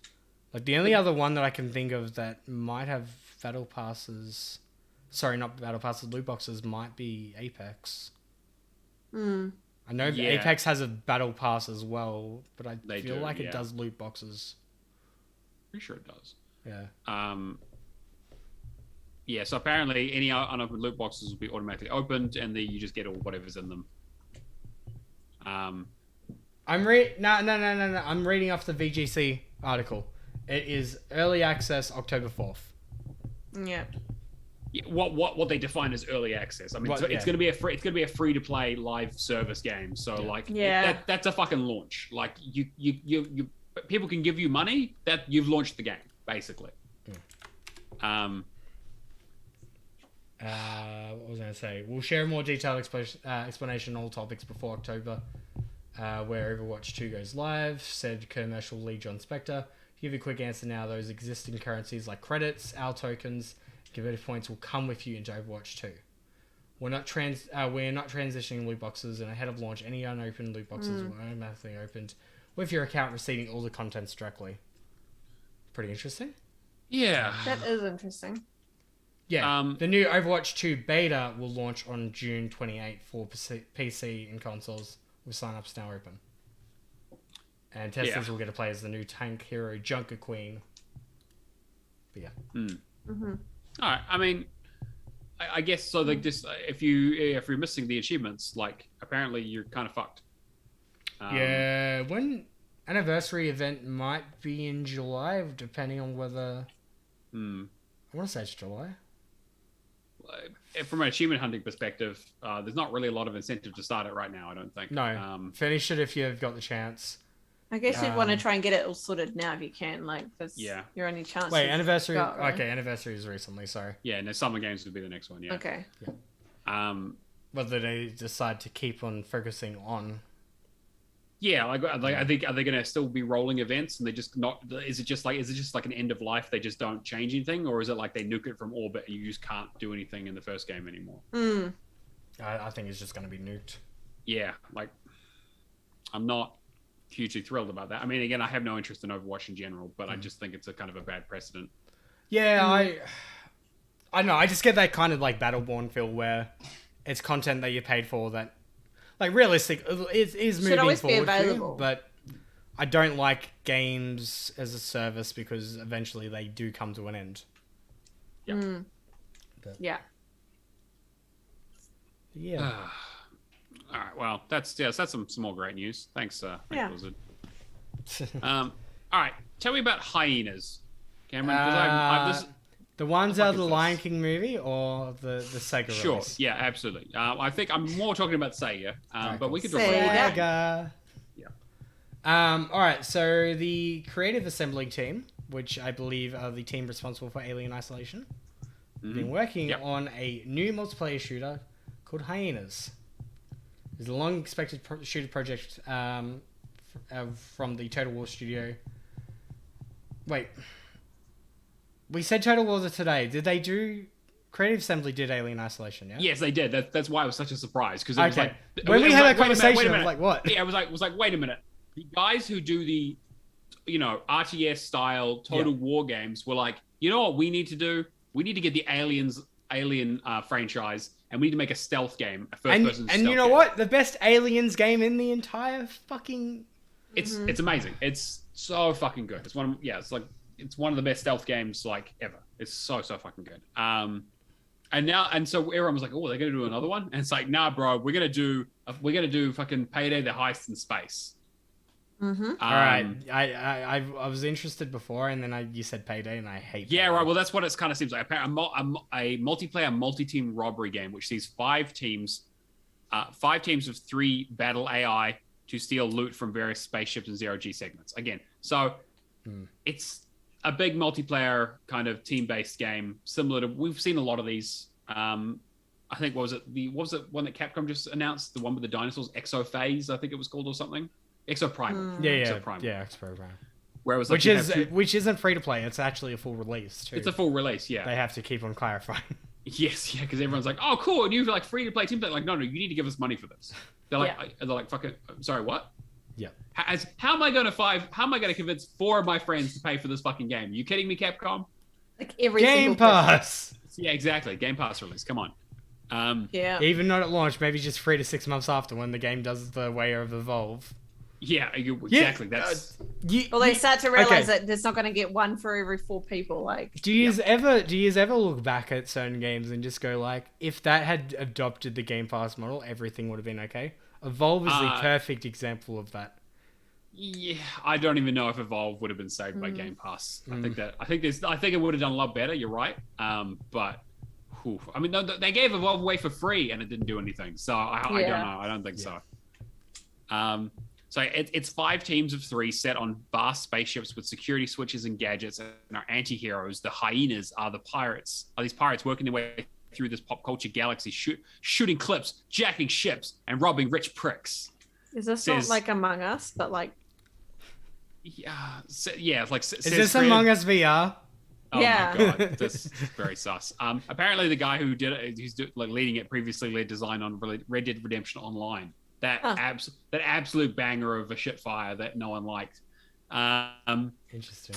Like the only other one that I can think of that might have battle passes, loot boxes might be Apex. I know Apex has a battle pass as well, but I feel like it does loot boxes. Pretty sure it does. Yeah. Yeah, so apparently any unopened loot boxes will be automatically opened, and then you just get all whatever's in them. I'm reading off the VGC article. It is early access October 4th. Yeah. What they define as early access. I mean, it's going to be a free to play live service game. So that's a fucking launch. Like you people can give you money that you've launched the game basically. What was I going to say? We'll share a more detailed explanation on all topics before October, where Overwatch 2 goes live, said commercial lead John Spector. To give you a quick answer now, those existing currencies like credits, our tokens, converted points will come with you into Overwatch 2. We're not transitioning loot boxes, and ahead of launch, any unopened loot boxes will automatically opened with your account receiving all the contents directly. Pretty interesting. Yeah. That is interesting. Yeah, the new Overwatch 2 beta will launch on June 28th for PC and consoles, with sign-ups now open. And testers will get to play as the new tank hero, Junker Queen. But yeah. All right. I mean, I guess so. Like this, if you're missing the achievements, like apparently you're kind of fucked. Yeah, when anniversary event might be in July, depending on whether. I want to say it's July. From an achievement hunting perspective, there's not really a lot of incentive to start it right now, I don't think. No. Finish it if you've got the chance. I guess you'd want to try and get it all sorted now if you can. Like, that's your only chance. Wait, anniversary? Right? Okay, anniversary is recently, sorry. Yeah, no, Summer Games would be the next one, yeah. Okay. Yeah. Whether they decide to keep on focusing on. Yeah, I think are they going to still be rolling events and they just not? Is it just like an end of life? They just don't change anything, or is it like they nuke it from orbit and you just can't do anything in the first game anymore? I think it's just going to be nuked. Yeah, like I'm not hugely thrilled about that. I mean, again, I have no interest in Overwatch in general, but I just think it's a kind of a bad precedent. Yeah, I don't know. I just get that kind of like Battleborn feel where it's content that you paid for that. Like, realistic, it is moving always forward, be available. But I don't like games as a service because eventually they do come to an end. Yeah. Yeah. Yeah. All right. Well, that's some more great news. Thanks, Blizzard. All right. Tell me about hyenas, Cameron. The ones out of the Lion King movie or the Sega release? Yeah, absolutely. I think I'm more talking about Sega, but we could talk Sega. about Yeah. All right, so the creative assembly team, which I believe are the team responsible for Alien Isolation, have been working on a new multiplayer shooter called Hyenas. It's a long-expected shooter project from the Total War studio. Wait, we said Total Wars are today. Did they do? Creative Assembly did Alien Isolation, yeah? Yes, they did. That's why it was such a surprise, because it was like when we had that wait a minute, conversation, I was like, what? Yeah, it was like, wait a minute. The guys who do the, RTS style Total War games were like, you know what we need to do? We need to get the Alien franchise, and we need to make a stealth game, a first-person stealth And you know game. what? The best Aliens game in the entire fucking... It's amazing. It's so fucking good. It's one of one of the best stealth games like ever. It's so fucking good. And so everyone was like, oh, they're gonna do another one, and it's like, nah, bro, we're gonna do fucking Payday the Heist in space. Mm-hmm. All right, I was interested before, and then you said Payday, and I hate. Yeah, Payday. right. Well, that's what it kind of seems like. A multiplayer, multi-team robbery game, which sees 5 teams of 3 battle AI to steal loot from various spaceships and zero-G segments. Again, so it's a big multiplayer kind of team-based game, similar to, we've seen a lot of these. I think what was it one that Capcom just announced? The one with the dinosaurs, Exophase, I think it was called, or something. Exoprimal. Yeah, Exoprimal. yeah, Exoprimal. Where it was like which isn't free to play. It's actually a full release too. It's a full release, yeah. They have to keep on clarifying. Yes, yeah, because everyone's like, "Oh, cool!" And you're like free to play team play. Like, no, you need to give us money for this. They're like, "Fucking, sorry, what?" Yeah. How am I going to convince 4 of my friends to pay for this fucking game? Are you kidding me, Capcom? Like every Game single Pass. Yeah, exactly. Game Pass release. Come on. Yeah. Even not at launch, maybe just 3 to 6 months after when the game does the way of Evolve. Yeah, exactly. That's Well, they start to realize that it's not going to get one for every 4 people. Like, do you ever look back at certain games and just go like, if that had adopted the Game Pass model, everything would have been okay? Evolve is the perfect example of that. Yeah, I don't even know if Evolve would have been saved by Game Pass. I think it would have done a lot better. You're right. But I mean, they gave Evolve away for free and it didn't do anything. So I don't know. I don't think so. So it's 5 teams of 3 set on vast spaceships with security switches and gadgets, and our anti-heroes, the hyenas, are these pirates working their way through this pop culture galaxy, shooting clips, jacking ships, and robbing rich pricks. is this not like Among Us, but like? Yeah, it's like. Is this Among Us VR? Oh Yeah. my god, this is very sus. Apparently the guy who did it, who's leading it, previously led design on Red Dead Redemption Online. That absolute banger of a shit fire that no one liked. Interesting.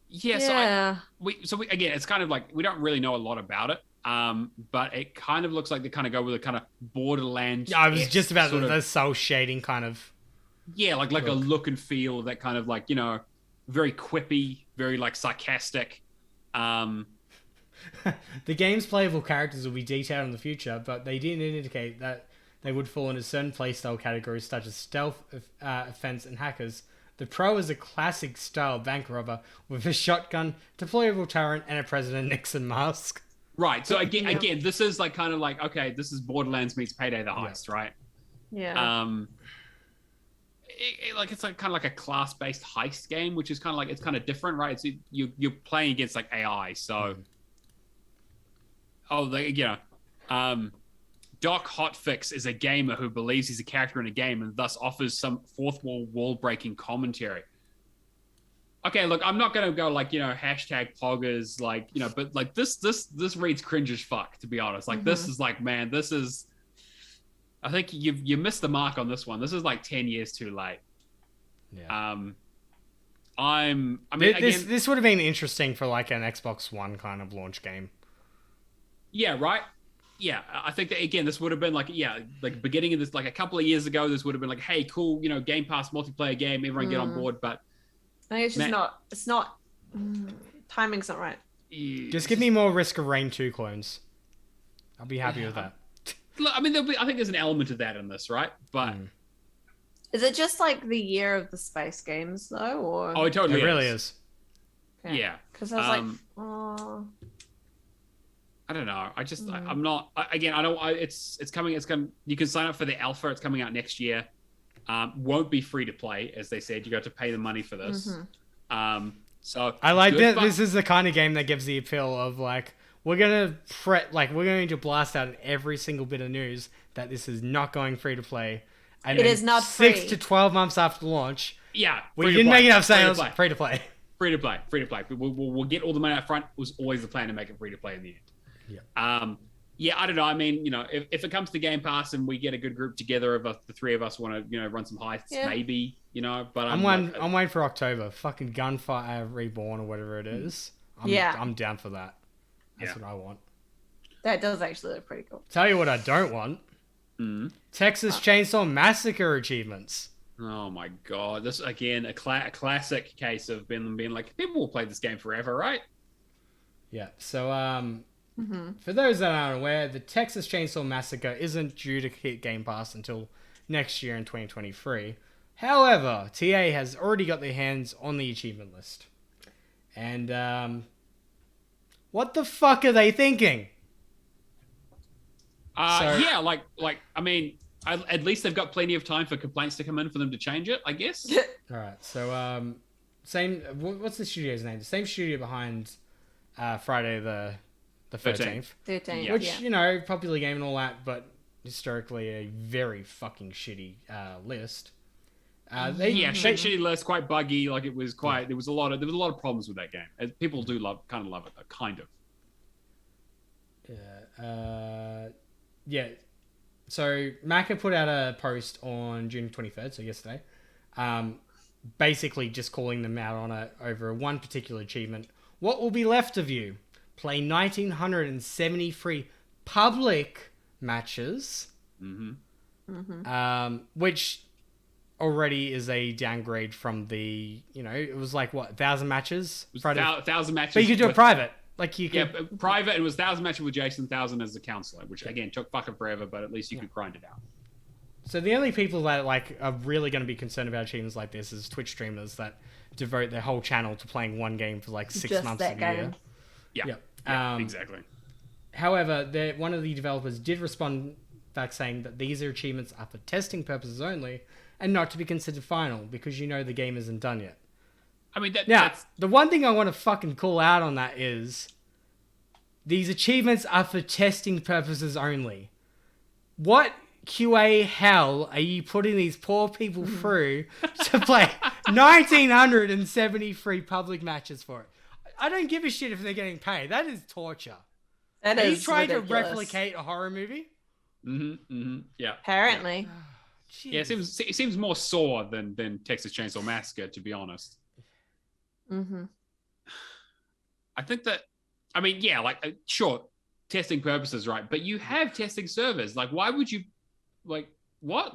Yeah. So again, it's kind of like we don't really know a lot about it. But it kind of looks like they kind of go with a kind of Borderlands. Yeah, I was just about the soul shading kind of. Yeah, like a look and feel of that kind of like, very quippy, very like sarcastic. The game's playable characters will be detailed in the future, but they didn't indicate that they would fall into certain playstyle categories such as stealth, offense, and hackers. The Pro is a classic style bank robber with a shotgun, deployable turret, and a President Nixon mask. Right. So again, this is like kind of like, okay, this is Borderlands meets Payday the Heist, right? Yeah. It's like kind of like a class-based heist game, which is kind of like, it's kind of different, right? It's you're playing against like AI, so. Doc Hotfix is a gamer who believes he's a character in a game and thus offers some fourth wall-breaking commentary. Okay, look, I'm not gonna go like, hashtag poggers, like, but like this reads cringe as fuck, to be honest. Like this is like, man, this is. I think you missed the mark on this one. This is like 10 years too late. Yeah. This would have been interesting for like an Xbox One kind of launch game. Yeah, right. Yeah, I think that again, this would have been like beginning of this, like a couple of years ago. This would have been like, hey, cool, Game Pass multiplayer game, everyone get on board. But I think it's just not. It's not. Timing's not right. Just give me more Risk of Rain 2 clones. I'll be happy with that. Look, I mean, I think there's an element of that in this, right? But is it just like the year of the space games, though, or? Oh, it totally really is. Okay. Yeah, because I was like, oh. I don't know. I'm not. Again, I don't. It's coming. It's coming. You can sign up for the alpha. It's coming out next year. Won't be free to play, as they said. You got to pay the money for this. So I like that. This is the kind of game that gives the appeal of like, we're going to blast out in every single bit of news that this is not going free to play. And It then is not 6 free. to 12 months after launch, Yeah, we didn't make enough sales. Free to play. Free to play. We'll get all the money up front. It was always the plan to make it free to play in the end. Yeah. Yeah, I don't know. I mean, if it comes to Game Pass and we get a good group together of us, the three of us want to, run some heists, maybe, But I'm waiting for October. Fucking Gunfire Reborn or whatever it is. I'm down for that. That's what I want. That does actually look pretty cool. Tell you what I don't want. Texas Chainsaw Massacre achievements. Oh my god! This again a classic case of being like, people will play this game forever, right? Yeah. So for those that aren't aware, the Texas Chainsaw Massacre isn't due to hit Game Pass until next year in 2023. However, TA has already got their hands on the achievement list. And what the fuck are they thinking? Yeah, I mean, at least they've got plenty of time for complaints to come in for them to change it, I guess. All right. So same. What's the studio's name? The same studio behind Friday the 13th. 13th, which popular game and all that, but historically a very fucking shitty list. Shitty list, quite buggy. Like it was quite. There was a lot of problems with that game. People do kind of love it, though, kind of. Yeah. So Macca put out a post on June 23rd, so yesterday, basically just calling them out on over one particular achievement. What will be left of you? Play 1973 public matches, which already is a downgrade from the, it was like, 1,000 matches? 1,000 matches. But you could do it private. Like you could... Yeah, private, and it was 1,000 matches with Jason, 1,000 as the counselor, which, again, took fucking forever, but at least you could grind it out. So the only people that are really going to be concerned about achievements like this is Twitch streamers that devote their whole channel to playing one game for 6 months of the year. Yeah, exactly. However, one of the developers did respond back saying that these achievements are for testing purposes only and not to be considered final because the game isn't done yet. I mean, that's... The one thing I want to fucking call out on that is these achievements are for testing purposes only. What QA hell are you putting these poor people through to play 1973 public matches for it? I don't give a shit if they're getting paid. That is torture. Are you trying to replicate a horror movie? Yeah. Apparently. Yeah, it seems more sore than Texas Chainsaw Massacre, to be honest. I think that, I mean, yeah, sure, testing purposes, right? But you have testing servers. Why would you, what?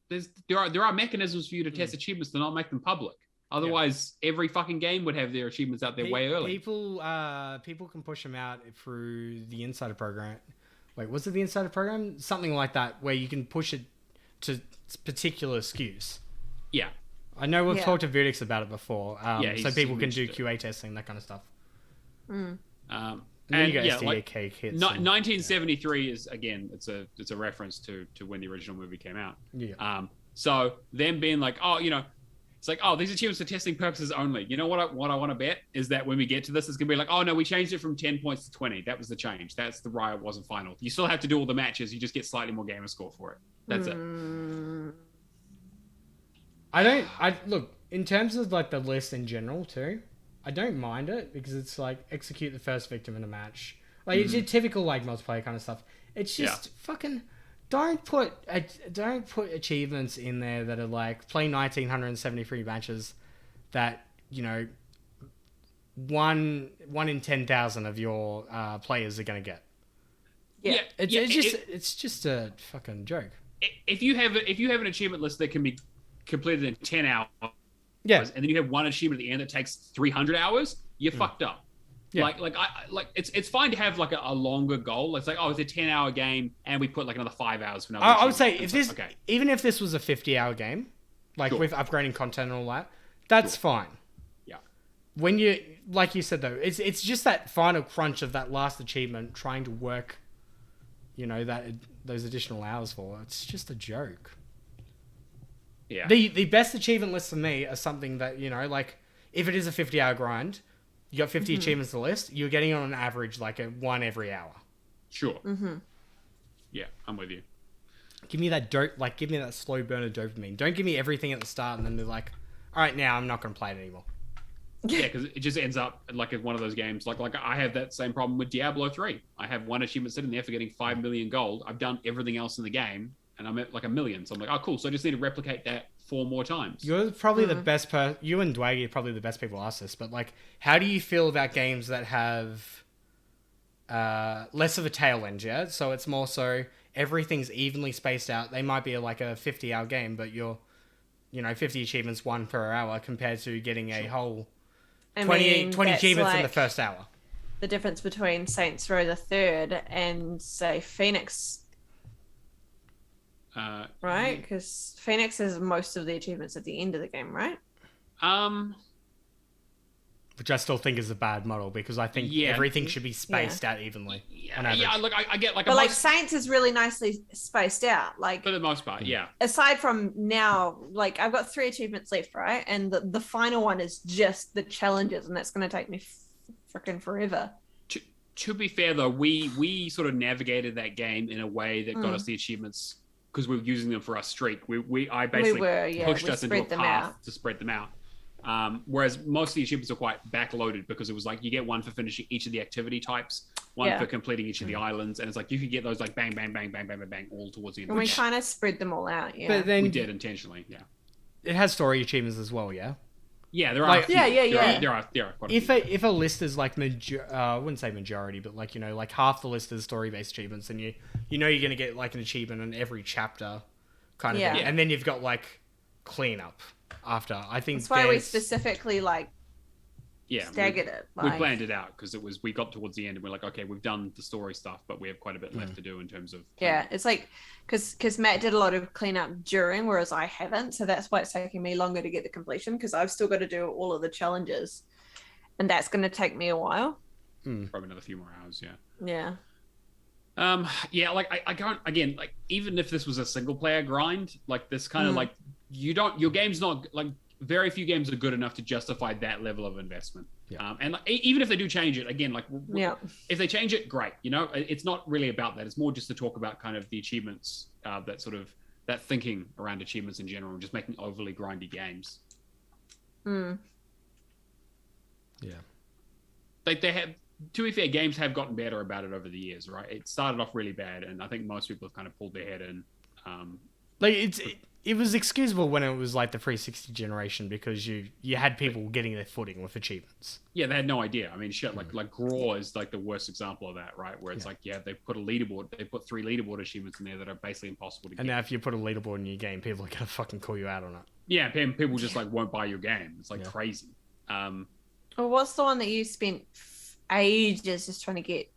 There are mechanisms for you to test achievements to not make them public. Otherwise, every fucking game would have their achievements out there way early. People can push them out through the Insider program. Wait, was it the Insider program? Something like that, where you can push it to particular SKUs. Yeah. I know we've talked to Vertex about it before, so people can do QA testing, that kind of stuff. And you got SDK kits. 1973 is, again, it's a reference to when the original movie came out. Yeah. So them being like, it's like, these achievements for testing purposes only. You know what I want to bet is that when we get to this, it's gonna be like, oh no, we changed it from 10 points to 20. That was the change. That's the why it wasn't final. You still have to do all the matches. You just get slightly more gamer score for it. That's it. I look, in terms of the list in general too, I don't mind it because it's execute the first victim in a match. It's your typical multiplayer kind of stuff. It's just fucking don't put achievements in there that are play 1973 matches that, one in 10,000 of your players are going to get. Yeah. It's just a fucking joke. If you have an achievement list that can be completed in 10 hours, and then you have one achievement at the end that takes 300 hours, you're fucked up. Yeah. It's fine to have a longer goal. It's it's a 10-hour game and we put another 5 hours for another. I would say even if this was a 50-hour game, with upgrading content and all that, that's fine. Yeah. When you you said though, it's just that final crunch of that last achievement trying to work, those additional hours for. It's just a joke. Yeah. The best achievement list for me are something that, if it is a 50-hour grind, you got 50 achievements to list, you're getting on an average a one every hour. Sure. Yeah, I'm with you. Give me that give me that slow burn of dopamine. Don't give me everything at the start and then they're like, all right, now I'm not going to play it anymore. Yeah, because it just ends up like one of those games. Like I have that same problem with Diablo 3. I have one achievement sitting there for getting 5 million gold. I've done everything else in the game, and I'm at like 1 million. So I'm like, oh, cool. So I just need to replicate that 4 more times. You're probably the best you and Dwaggy are probably the best people to ask this, but like, how do you feel about games that have less of a tail end, yeah? So it's more so everything's evenly spaced out. They might be like a 50-hour game, but you're, 50 achievements, 1 per hour, compared to getting a whole 20 achievements in the first hour. The difference between Saints Row the Third and, say, Phoenix. Right? Because Phoenix is most of the achievements at the end of the game, right? Which I still think is a bad model, because I think everything should be spaced out evenly. Yeah, look, I get like... But like Saints is really nicely spaced out. Like, for the most part, yeah. Aside from now, like I've got 3 achievements left, right? And the final one is just the challenges, and that's going to take me freaking forever. To be fair, though, we sort of navigated that game in a way that got us the achievements because we were using them for our streak. I basically pushed us into a path to spread them out. Whereas most of the achievements are quite backloaded, because it was like you get 1 for finishing each of the activity types, 1 for completing each of the islands, and it's like you could get those like bang, bang, bang, bang, bang, bang, bang, all towards the end. And we kind of spread them all out, But then we did intentionally, yeah. It has story achievements as well, yeah. Yeah, there are. There are quite a few. If a list is like I wouldn't say majority, but like like half the list is story based achievements, and you're gonna get like an achievement in every chapter, kind of thing. And then you've got like cleanup after. I think that's why we specifically staggered it. We planned it out because we got towards the end and we're like, okay, we've done the story stuff, but we have quite a bit left to do in terms of it's like because Matt did a lot of cleanup during, whereas I haven't, so that's why it's taking me longer to get the completion, because I've still got to do all of the challenges, and that's going to take me a while. Probably another few more hours. Like I can't, again, like even if this was a single player grind, like this kind of like your game's not like, very few games are good enough to justify that level of investment. And like, even if they do change it, again, like if they change it, great. It's not really about that. It's more just to talk about kind of the achievements, that sort of that thinking around achievements in general, and just making overly grindy games. They have, to be fair, games have gotten better about it over the years, right? It started off really bad, and I think most people have kind of pulled their head in. It was excusable when it was like the 360 generation, because you had people getting their footing with achievements. Yeah, they had no idea. I mean, shit, like Graw is like the worst example of that, right? Where it's they put a leaderboard, they put 3 leaderboard achievements in there that are basically impossible to get. And now if you put a leaderboard in your game, people are gonna fucking call you out on it. Yeah, people just like won't buy your game. It's like crazy. Well, what's the one that you spent ages just trying to get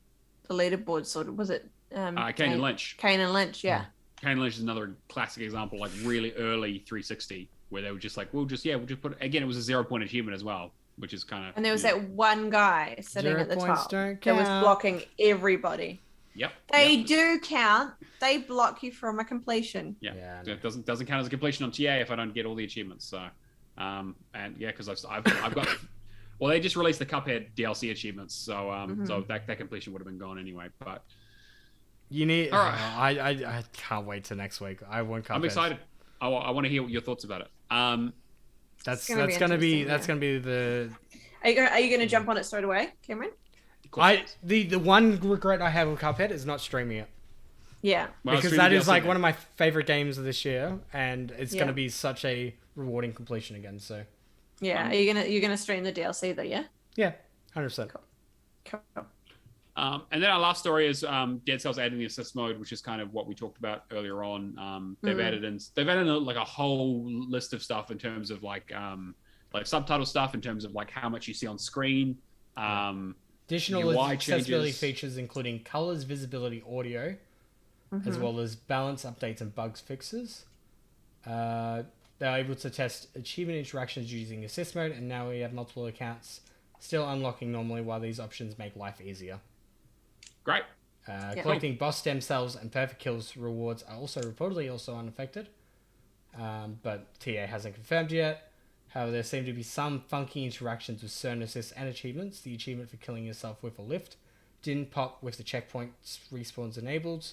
the leaderboard sorted? Was it Kane and Lynch? Kane and Lynch, yeah. Kane and Lynch is another classic example, like really early 360, where they were just like, we'll just put, again, it was a 0-point achievement as well, which is kind of... And there was that one guy sitting at the top that was blocking everybody. Yep. They do count. They block you from a completion. Yeah. It doesn't count as a completion on TA if I don't get all the achievements. So, because I've got... Well, they just released the Cuphead DLC achievements, so so that completion would have been gone anyway, but... You need... All right. I can't wait till next week. I won't come. I'm excited. I want to hear your thoughts about it. That's gonna be the... Are you gonna jump on it straight away, Cameron? The one regret I have with Cuphead is not streaming it. Yeah. Well, because that is like one of my favorite games of this year, and it's gonna be such a rewarding completion again. So. Yeah. Are you gonna stream the DLC though? Yeah. Yeah. 100%. Cool. And then our last story is Dead Cells adding the assist mode, which is kind of what we talked about earlier on. They've added like a whole list of stuff in terms of like subtitle stuff, in terms of like how much you see on screen. Additional accessibility features including colors, visibility, audio, as well as balance updates and bugs fixes. They're able to test achievement interactions using assist mode, and now we have multiple accounts still unlocking normally, while these options make life easier. Great. Collecting boss stem cells and perfect kills rewards are reportedly unaffected, but TA hasn't confirmed yet. However, there seem to be some funky interactions with certain assists and achievements. The achievement for killing yourself with a lift didn't pop with the checkpoint respawns enabled,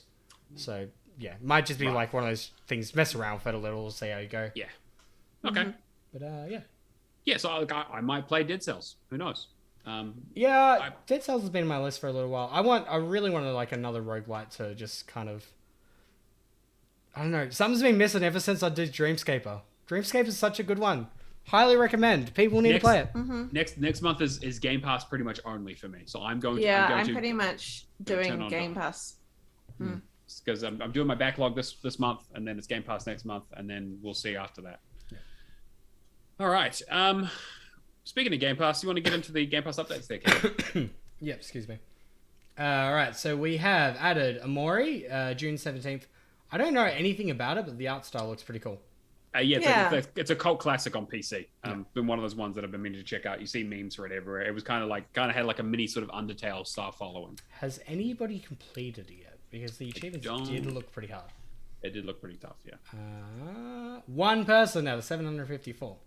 so yeah, might just be Right. like one of those things. Mess around with it a little, see how you go. Yeah. Okay. Mhm. But yeah. Yeah, so I might play Dead Cells. Who knows? Yeah, Dead Cells has been on my list for a little while. I really wanted like another roguelite to just kind of, I don't know. Something's been missing ever since I did Dreamscaper. Dreamscaper is such a good one. Highly recommend. People need to play it. Next month is Game Pass pretty much only for me. So I'm going to. Yeah, I'm, going I'm to pretty much turn doing on Game Dawn. Pass. Because I'm doing my backlog this month, and then it's Game Pass next month, and then we'll see after that. Yeah. All right. Speaking of Game Pass, you want to get into the Game Pass updates there, Kevin? Yep, excuse me. All right, so we have added Amori, June 17th. I don't know anything about it, but the art style looks pretty cool. Yeah. It's a cult classic on PC. Been one of those ones that I've been meaning to check out. You see memes for it everywhere. It was kind of had like a mini sort of Undertale style following. Has anybody completed it yet? Because the achievements did look pretty hard. It did look pretty tough, yeah. One person out of 754.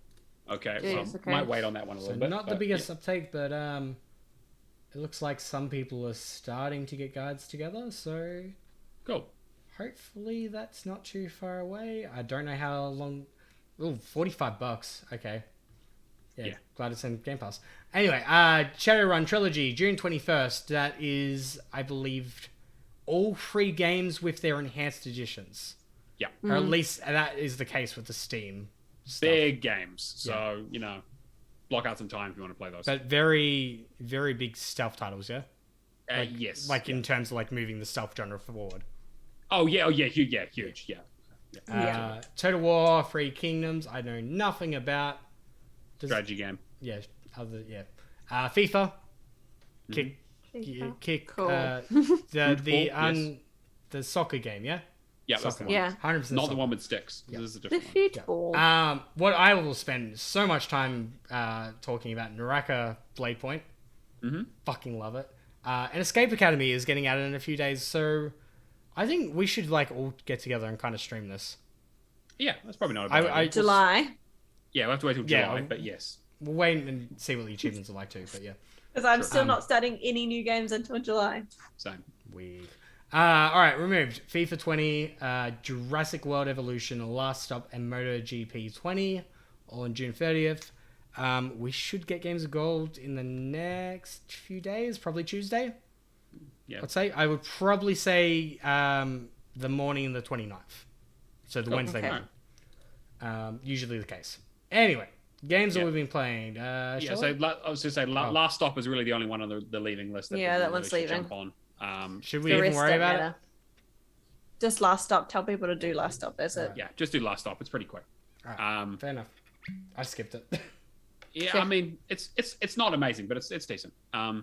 Okay, Jeez, well, okay. might wait on that one a So little bit. not the biggest uptake, but it looks like some people are starting to get guides together. So Cool. hopefully that's not too far away. I don't know how long. Oh, $45. Okay. Yeah, glad it's in Game Pass. Anyway, Shadowrun Trilogy, June 21st. That is, I believe, all 3 games with their enhanced editions. Yeah. Or at least that is the case with the Steam stuff. Big games. So, block out some time if you want to play those. But very, very big stealth titles, yeah? Yes. Like in terms of like moving the stealth genre forward. Huge. Total War, Three Kingdoms, I know nothing about. Strategy game. Yeah, FIFA. Kick. Cool. The soccer game, yeah? Yeah, that's the one. Yeah. 100% Not soccer. the one with sticks. Yeah. This is a The different one. football. What I will spend so much time talking about, Naraka Blade Point. Fucking love it. And Escape Academy is getting added in a few days, so I think we should like all get together and kind of stream this. Yeah, that's probably not a bad idea. July. Yeah, we'll have to wait till July, but yes. We'll wait and see what the achievements are like too, but yeah. Because I'm still not starting any new games until July. Same. Weird. Alright, removed. FIFA 20, Jurassic World Evolution, Last Stop, and MotoGP 20, all on June 30th. We should get Games of Gold in the next few days, probably Tuesday. Yeah. I'd say. I would probably say the morning of the 29th. So the Wednesday okay. morning. Usually the case. Anyway, games that we've been playing. I was I? going to say, Last Stop is really the only one on the leaving list. That Yeah, we that really one's should leaving. Jump on. Should we The even rest worry don't about matter. Just Last Stop. Tell people to do Last Stop. That's it. Yeah, just do Last Stop. It's pretty quick. Alright, fair enough. I skipped it. Yeah, Sure. I mean, it's not amazing, but it's decent. I'll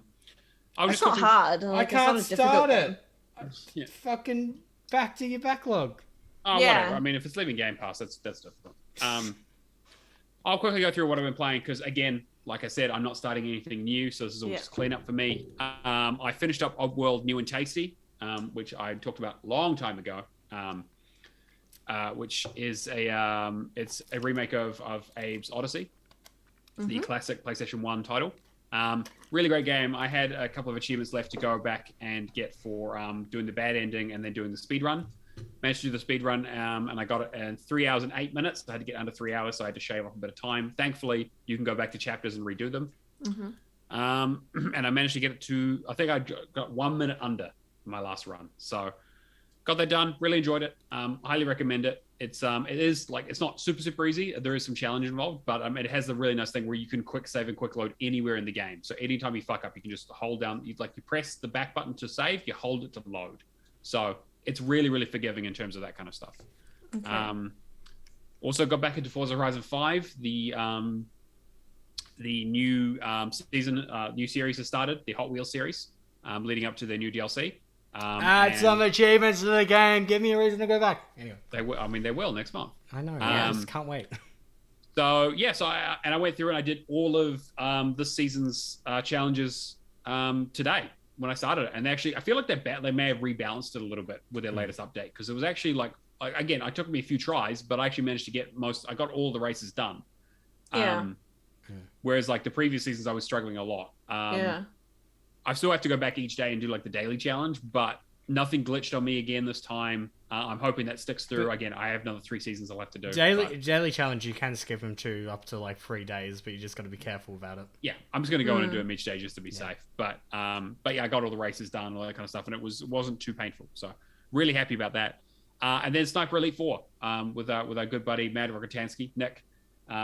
It's just not hard. I Like, can't it's not a difficult start game. it. Yeah. Fucking back to your backlog. Oh, Yeah. whatever. I mean, if it's leaving Game Pass, that's difficult. I'll quickly go through what I've been playing because, again, like I said, I'm not starting anything new, so this is all just clean up for me. I finished up Oddworld New and Tasty, which I talked about a long time ago, which is it's a remake of Abe's Odyssey, the classic PlayStation 1 title. Really great game. I had a couple of achievements left to go back and get for doing the bad ending and then doing the speed run. Managed to do the speed run, and I got it in 3 hours and 8 minutes. I had to get under 3 hours, so I had to shave off a bit of time. Thankfully, you can go back to chapters and redo them. And I managed to get it to, I think I got 1 minute under my last run. So got that done. Really enjoyed it. Highly recommend it. It is like, it's not super easy. There is some challenge involved, but it has the really nice thing where you can quick save and quick load anywhere in the game. So anytime you fuck up, you can just hold down, you press the back button to save, you hold it to load. So it's really forgiving in terms of that kind of stuff. Okay. Also got back into Forza Horizon 5. The new season, new series has started, the Hot Wheels series, leading up to their new DLC. Add some achievements to the game. Give me a reason to go back. Anyway, they will next month. I know. I just can't wait. So I went through and I did all of this season's challenges today when I started it, and actually I feel like they may have rebalanced it a little bit with their latest update because it was actually like again, it took me a few tries, but I actually managed to get I got all the races done. Yeah. Whereas like the previous seasons, I was struggling a lot. I still have to go back each day and do like the daily challenge, but Nothing glitched on me again this time. I'm hoping that sticks through. Again, I have another 3 seasons I'll have to do. Daily challenge, you can skip them to up to like 3 days, but you just got to be careful about it. Yeah, I'm just going to go in and do them each day just to be safe. But yeah, I got all the races done, all that kind of stuff, and it wasn't too painful. So really happy about that. And then Sniper Elite 4 with our good buddy Mad Rokotansky, Nick.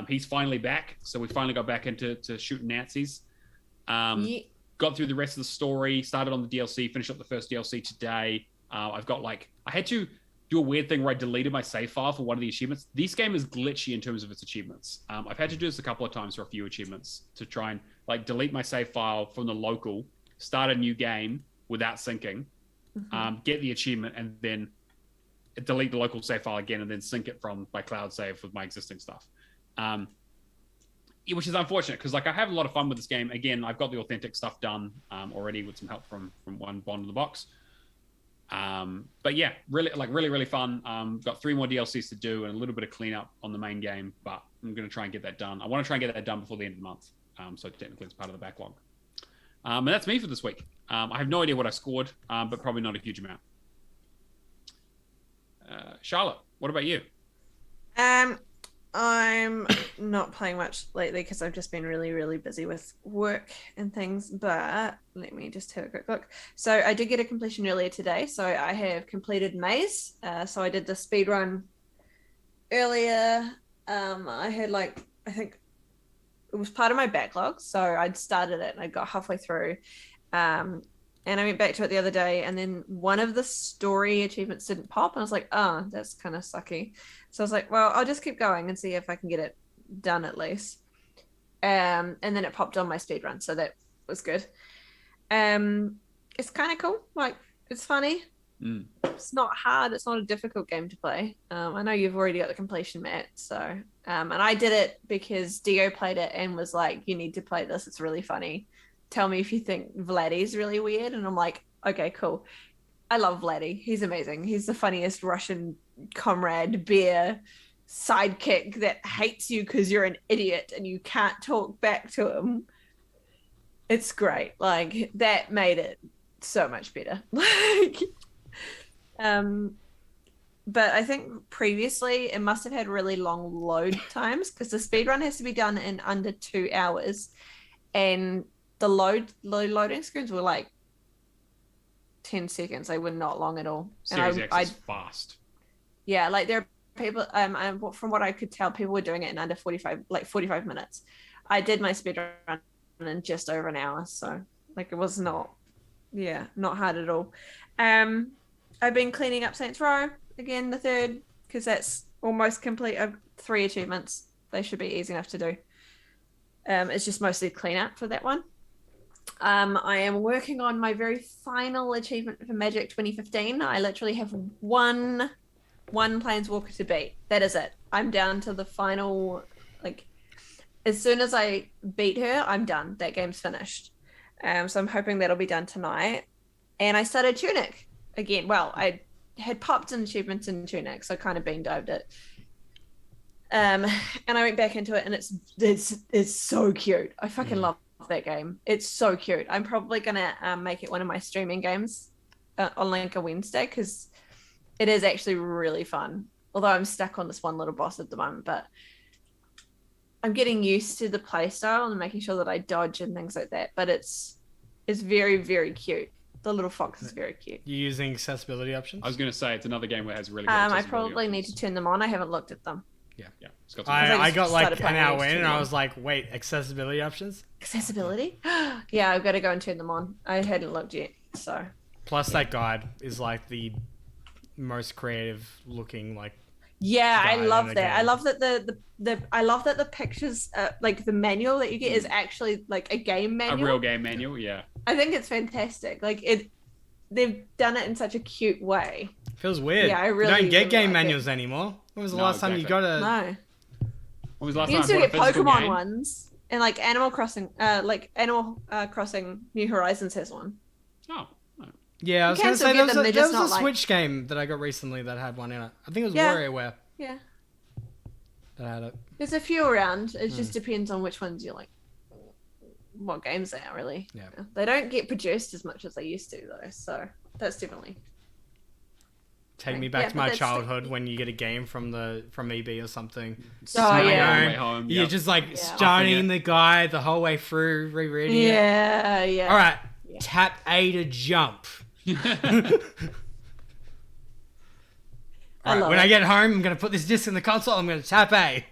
He's finally back, so we finally got back into shooting Nazis. Got through the rest of the story, started on the DLC, finished up the first DLC today. I've got I had to do a weird thing where I deleted my save file for one of the achievements. This game is glitchy in terms of its achievements. I've had to do this a couple of times for a few achievements to try and delete my save file from the local, start a new game without syncing, get the achievement, and then delete the local save file again, and then sync it from my cloud save with my existing stuff. Which is unfortunate because I have a lot of fun with this game. Again, I've got the authentic stuff done already with some help from one bond in the box. But yeah, really fun. Got 3 more DLCs to do and a little bit of cleanup on the main game, but I'm going to try and get that done. I want to try and get that done before the end of the month. So technically it's part of the backlog. And that's me for this week. I have no idea what I scored, but probably not a huge amount. Charlotte, what about you? I'm not playing much lately because I've just been really busy with work and things, but let me just have a quick look. So I did get a completion earlier today, so I have completed Maze. So I did the speed run earlier. I had I think it was part of my backlog, so I'd started it and I got halfway through. And I went back to it the other day, and then one of the story achievements didn't pop, and I was like, oh, that's kind of sucky. So I was like, well, I'll just keep going and see if I can get it done at least. And then it popped on my speedrun, so that was good. It's kind of cool. It's funny. It's not hard. It's not a difficult game to play. I know you've already got the completion, Matt. So, and I did it because Dio played it and was like, you need to play this. It's really funny. Tell me if you think Vladdy's really weird. And I'm like, okay, cool. I love Vladdy. He's amazing. He's the funniest Russian comrade, bear, sidekick that hates you because you're an idiot and you can't talk back to him. It's great. That made it so much better. But I think previously it must have had really long load times because the speedrun has to be done in under 2 hours. And the loading screens were 10 seconds. They were not long at all. Series X is fast. Yeah, there are people, from what I could tell, people were doing it in under 45 minutes. I did my speedrun in just over an hour. So it was not hard at all. I've been cleaning up Saints Row again, the 3rd, because that's almost complete. 3 achievements. They should be easy enough to do. It's just mostly cleanup for that one. I am working on my very final achievement for Magic 2015. I literally have one Planeswalker to beat. That is it. I'm down to the final. As soon as I beat her, I'm done. That game's finished. So I'm hoping that'll be done tonight. And I started Tunic again. Well, I had popped in achievements in Tunic, so I kind of bean dived it. And I went back into it, and it's so cute. I fucking love that game. It's so cute. I'm probably gonna make it one of my streaming games on a Wednesday because it is actually really fun. Although I'm stuck on this one little boss at the moment, but I'm getting used to the play style and making sure that I dodge and things like that. But it's very, very cute. The little fox is very cute. You're using accessibility options? I was gonna say it's another game where it has really good I probably need to turn them on. I haven't looked at them. Yeah. I got an hour in and I was like, wait, accessibility options? Accessibility? Yeah, I've got to go and turn them on. I hadn't looked yet, so. Plus that guide is the most creative looking Yeah, I love that. Game. I love that I love that the pictures the manual that you get is actually a game manual. A real game manual, yeah. I think it's fantastic. They've done it in such a cute way. Feels weird. Yeah, I really you don't get game like manuals anymore. When was the last time you got a... No. When was the last you time used to I bought get a physical Pokemon game? ones, and Animal Crossing, Animal Crossing New Horizons has one. Oh. Yeah, I was You going can to still say get there them, was they're a just not Switch game that I got recently that had one in it. I think it was Yeah. WarioWare Yeah. that had it. There's a few around. It just depends on which ones you like. What games they are, really. Yeah. They don't get produced as much as they used to, though, so that's definitely Take me Yeah, back but to my that's childhood when you get a game from EB or something. Oh, yeah. On the way home. You're Yep. just like Yeah. starting the guide the whole way through, rereading it. Yeah. All right, Yeah. tap A to jump. All right, love when it. I get home, I'm gonna put this disc in the console. I'm gonna tap A.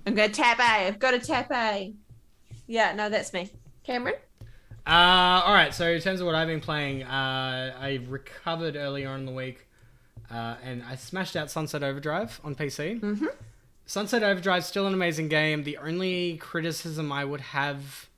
I'm gonna tap A. I've got to tap A. Yeah, no, that's me. Cameron? All right. So in terms of what I've been playing, I recovered earlier on in the week, and I smashed out Sunset Overdrive on PC. Mm-hmm. Sunset Overdrive still an amazing game. The only criticism I would have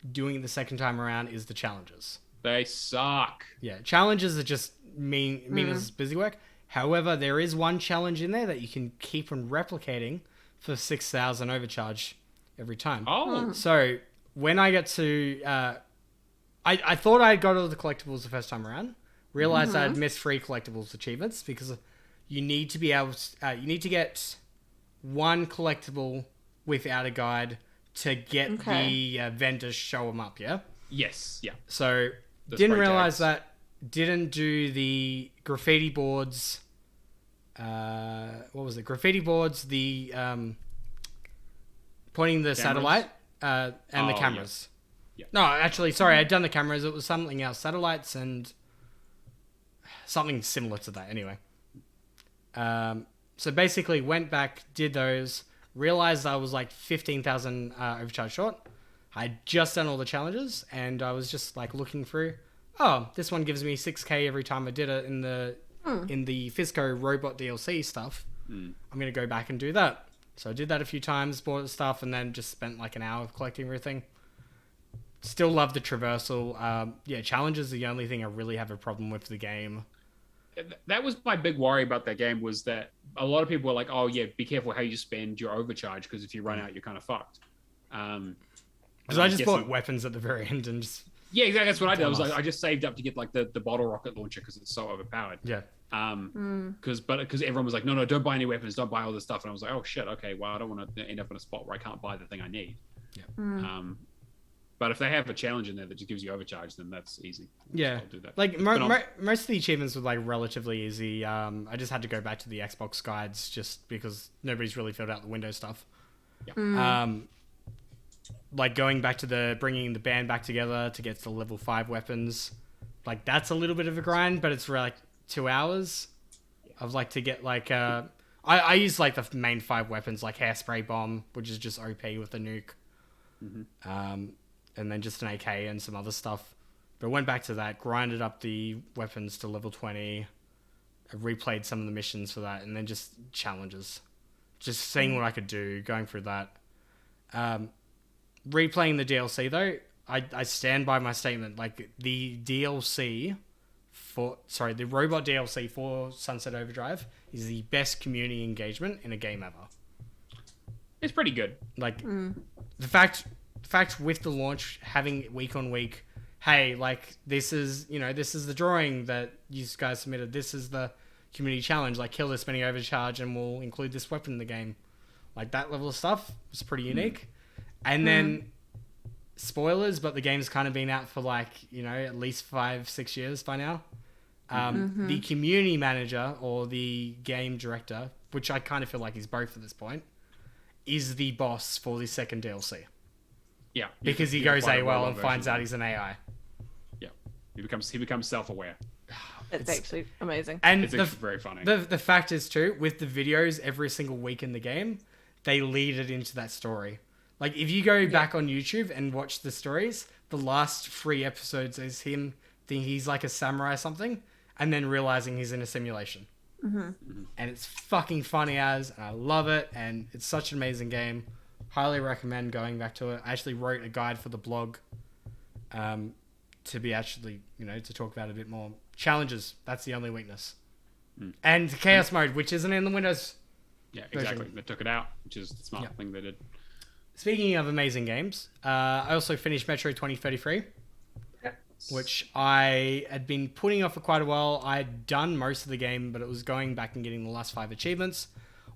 doing it the second time around is the challenges. They suck. Yeah, challenges are just meaningless busy work. However, there is one challenge in there that you can keep on replicating for 6,000 overcharge every time. Oh. So when I get to, I thought I got all the collectibles the first time around. Realized I'd missed 3 collectibles achievements because you need to be able to, you need to get 1 collectible without a guide to get the vendors show them up. Yeah. Yes. Yeah. So The didn't spray realize tags. that. Didn't do the graffiti boards. What was it? Graffiti boards. The pointing the satellite and the Oh, cameras. Yeah. No, actually, sorry, I'd done the cameras. It was something else. Satellites and something similar to that. Anyway. So basically, went back, did those. Realized I was like 15,000 overcharge short. I'd just done all the challenges, and I was just like looking through. Oh, this one gives me 6k every time I did it in the Fisco robot DLC stuff. I'm gonna go back and do that. So I did that a few times, bought the stuff, and then just spent like an hour collecting everything. Still love the traversal. Yeah, challenges are the only thing I really have a problem with the game. That was my big worry about that game, was that a lot of people were like, oh yeah, be careful how you spend your overcharge, because if you run out, you're kind of fucked. Because I just bought weapons at the very end and just... Yeah, exactly. That's what I did. I was like, I just saved up to get like the bottle rocket launcher because it's so overpowered. Yeah. Because everyone was like, no, don't buy any weapons, don't buy all this stuff, and I was like, oh shit, okay, well, I don't want to end up in a spot where I can't buy the thing I need. Yeah. But if they have a challenge in there that just gives you overcharge, then that's easy. Yeah, I'll do that. like most of the achievements were like relatively easy. I just had to go back to the Xbox guides just because nobody's really filled out the Windows stuff. Yeah. Like going back to bringing the band back together to get to the level 5 weapons, like that's a little bit of a grind, but it's for like 2 hours of like to get like I use like the main 5 weapons like hairspray bomb, which is just OP with a nuke, and then just an AK and some other stuff. But I went back to that, grinded up the weapons to level 20, I replayed some of the missions for that, and then just challenges, just seeing what I could do, going through that. Replaying the DLC though, I stand by my statement. Like the robot DLC for Sunset Overdrive is the best community engagement in a game ever. It's pretty good. Like the fact with the launch having week on week, hey, like this is the drawing that you guys submitted. This is the community challenge. Like kill this many overcharge and we'll include this weapon in the game. Like that level of stuff was pretty unique. And then, spoilers, but the game's kind of been out for like, at least 5-6 years by now. The community manager or the game director, which I kind of feel like he's both at this point, is the boss for the second DLC. Yeah. Because he goes AWOL and finds out he's an AI. Yeah. He becomes self-aware. It's actually amazing. And It's actually very funny. The fact is too, with the videos every single week in the game, they lead it into that story. Like, if you go back on YouTube and watch the stories, the last 3 episodes is him thinking he's like a samurai or something, and then realizing he's in a simulation. And it's fucking funny and I love it, and it's such an amazing game. Highly recommend going back to it. I actually wrote a guide for the blog to be actually, to talk about it a bit more. Challenges, that's the only weakness. And Chaos Mode, which isn't in the Windows. Yeah, exactly. version. They took it out, which is the smart thing they did. Speaking of amazing games, I also finished Metro 2033, which I had been putting off for quite a while. I had done most of the game, but it was going back and getting the last 5 achievements,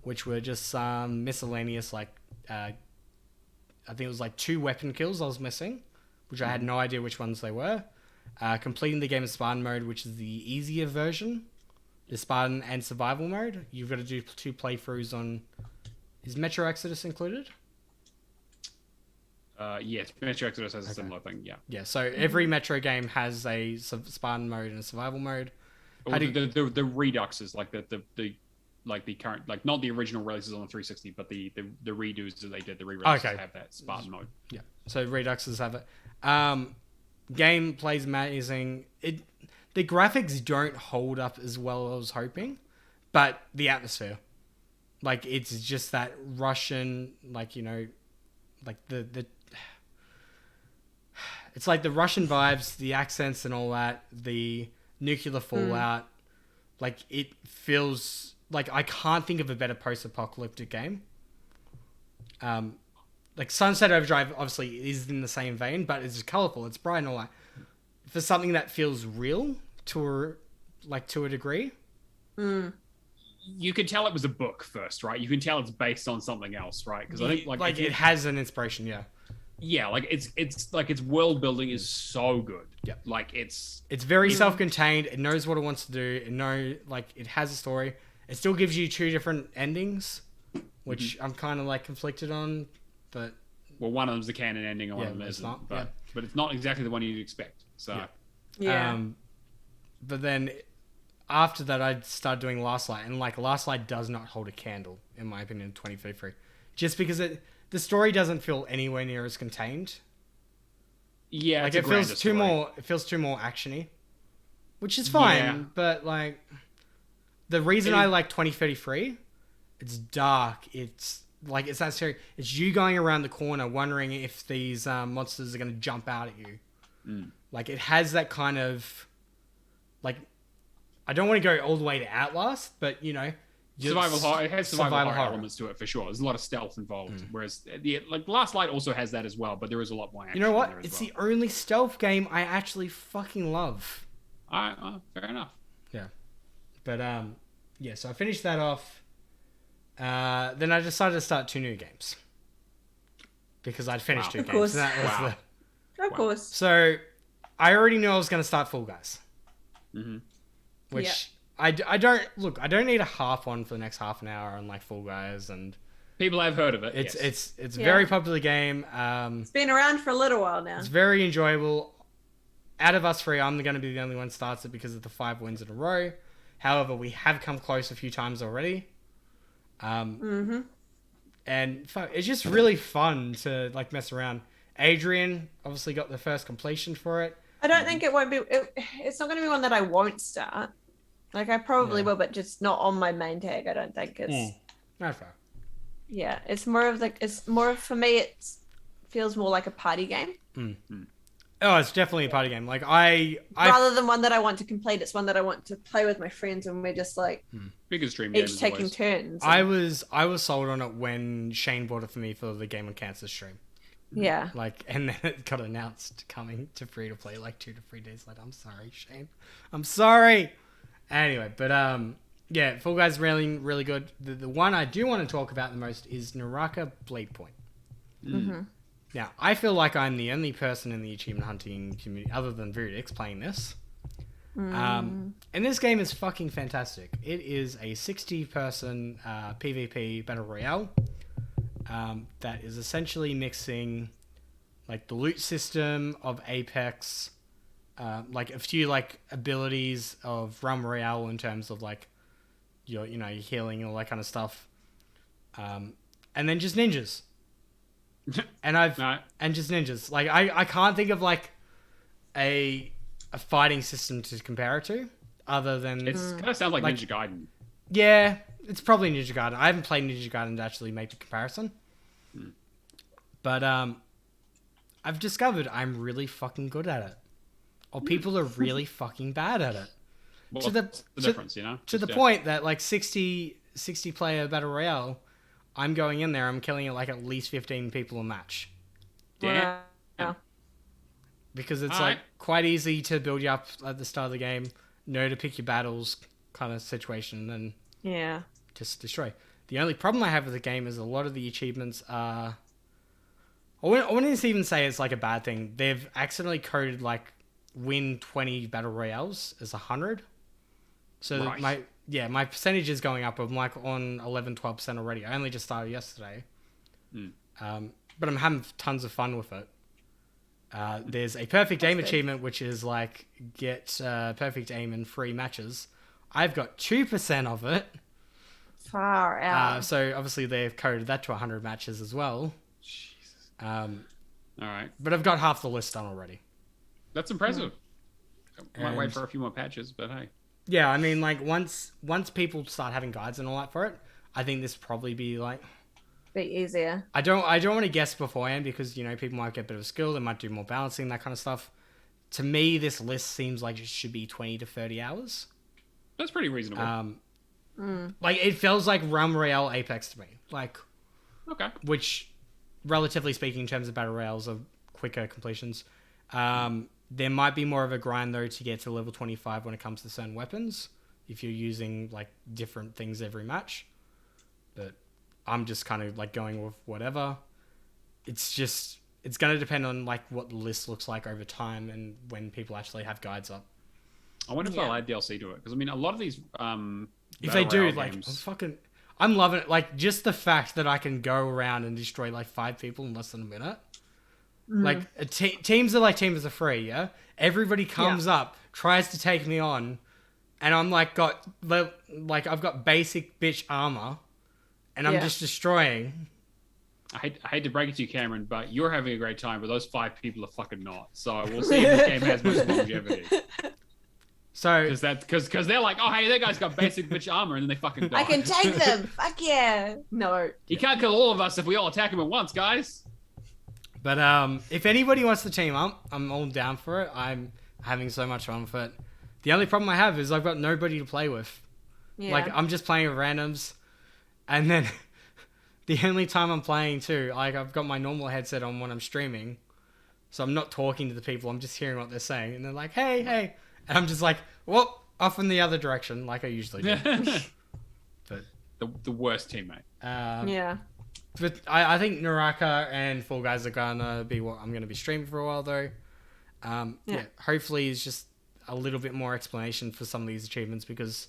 which were just some miscellaneous, like, I think it was like 2 weapon kills I was missing, which I had no idea which ones they were. Completing the game in Spartan mode, which is the easier version the Spartan and survival mode. You've got to do 2 playthroughs on. Is Metro Exodus included? Yes, Metro Exodus has a similar thing. Yeah. Yeah. So every Metro game has a Spartan mode and a survival mode. Or the Redux like the current, like not the original releases on the 360, but the redos that they did, the re-releases have that Spartan mode. Yeah. So Reduxes have it. Game plays amazing. The graphics don't hold up as well as I was hoping, but the atmosphere, like it's just that Russian, like like the it's like the Russian vibes, the accents and all that, the nuclear fallout. Like it feels like I can't think of a better post-apocalyptic game. Like Sunset Overdrive obviously is in the same vein, but it's colorful, it's bright and all that. For something that feels real to a degree. You could tell it was a book first, right? You can tell it's based on something else, right? Because I think like it has an inspiration, yeah. Yeah, like it's like its world building is so good. Yeah, like it's very self-contained. It knows what it wants to do. It has a story. It still gives you 2 different endings, which I'm kind of like conflicted on. But one of them's the canon ending, and one of them isn't. Not, but it's not exactly the one you'd expect. So but then after that, I started doing Last Light, and like Last Light does not hold a candle in my opinion in 2033, just because the story doesn't feel anywhere near as contained. Yeah, like it feels too more actiony, which is fine. Yeah. But like the reason I like 2033, it's dark. It's like it's that scary. It's you going around the corner wondering if these monsters are going to jump out at you. Like it has that kind of like I don't want to go all the way to Outlast, but survival horror. It has survival horror elements to it for sure. There's a lot of stealth involved. Whereas like Last Light also has that as well, but there is a lot more action. You know what? It's the only stealth game I actually fucking love. Fair enough. Yeah, but so I finished that off. Then I decided to start 2 new games because I'd finished 2 games. Course. And that was Of course. So I already knew I was going to start Fall Guys, which I don't need a half on for the next half an hour on like Fall Guys, and people have heard of it. It's a very popular game. It's been around for a little while now. It's very enjoyable. Out of us 3, I'm going to be the only one that starts it because of the 5 wins in a row. However, we have come close a few times already. And it's just really fun to like mess around. Adrian obviously got the first completion for it. I don't think it won't be. It's not going to be one that I won't start. Like I probably will, but just not on my main tag. I don't think it's. Not fair. Yeah, it's more of for me. It feels more like a party game. Oh, it's definitely a party game. Like rather than one that I want to complete, it's one that I want to play with my friends, and we're just like big stream each taking turns. I was sold on it when Shane bought it for me for the Game on Cancer stream. Yeah. Like, and then it got announced coming to free to play like 2 to 3 days later. I'm sorry, Shane. I'm sorry. Anyway, but yeah, Fall Guys really, really good. The one I do want to talk about the most is Naraka Blade Point. Now, I feel like I'm the only person in the achievement hunting community, other than Viridix, playing this. And this game is fucking fantastic. It is a 60-person PvP Battle Royale that is essentially mixing like the loot system of Apex, like a few like abilities of Realm Royale in terms of like your healing and all that kind of stuff, and then just ninjas. And just ninjas. Like I can't think of like a fighting system to compare it to, other than it kind of sounds like Ninja Gaiden. Yeah, it's probably Ninja Gaiden. I haven't played Ninja Gaiden to actually make the comparison, but I've discovered I'm really fucking good at it, or people are really fucking bad at it. Well, to the difference, to the point that like 60 player battle royale, I'm going in there, I'm killing like at least 15 people a match. Yeah. Because it's quite easy to build you up at the start of the game, know to pick your battles kind of situation, and then just destroy. The only problem I have with the game is a lot of the achievements are... I wouldn't even say it's like a bad thing. They've accidentally coded like win 20 battle royales as 100. So yeah, my percentage is going up. I'm like on 11-12% already. I only just started yesterday. But I'm having tons of fun with it. There's a perfect aim achievement, which is like get perfect aim in 3 matches. I've got 2% of it. Far out. So obviously they've coded that to 100 matches as well. Jesus. All right. But I've got half the list done already. That's impressive. I might wait for a few more patches, but hey. Yeah, I mean, like once people start having guides and all that for it, I think this probably be like Bit easier. I don't want to guess beforehand because people might get a bit of skill, they might do more balancing, that kind of stuff. To me, this list seems like it should be 20 to 30 hours. That's pretty reasonable. Like it feels like Realm Royale Apex to me. Like okay, which relatively speaking in terms of battle royales are quicker completions. There might be more of a grind though to get to level 25 when it comes to certain weapons if you're using like different things every match. But I'm just kind of like going with whatever. It's going to depend on like what the list looks like over time and when people actually have guides up. I wonder if they'll add DLC to it because I mean a lot of these if they do, games... like I'm loving it. Like just the fact that I can go around and destroy like 5 people in less than a minute. Like teams are like teams are free, yeah. Everybody comes up, tries to take me on, and I'm like I've got basic bitch armor, and I'm just destroying. I hate to break it to you, Cameron, but you're having a great time, but those 5 people are fucking not. So we'll see if this game has much longevity. So because they're like, oh hey, that guy's got basic bitch armor, and then they fucking die. I can take them. Fuck yeah. No. He can't kill all of us if we all attack him at once, guys. But if anybody wants to team up, I'm all down for it. I'm having so much fun with it. The only problem I have is I've got nobody to play with. Yeah. Like I'm just playing with randoms, and then the only time I'm playing too, like I've got my normal headset on when I'm streaming, so I'm not talking to the people. I'm just hearing what they're saying, and they're like, "Hey, hey," and I'm just like, "Whoop!" off in the other direction, like I usually do. But the worst teammate. Yeah. But I think Naraka and Fall Guys are gonna be what I'm gonna be streaming for a while though. Hopefully it's just a little bit more explanation for some of these achievements because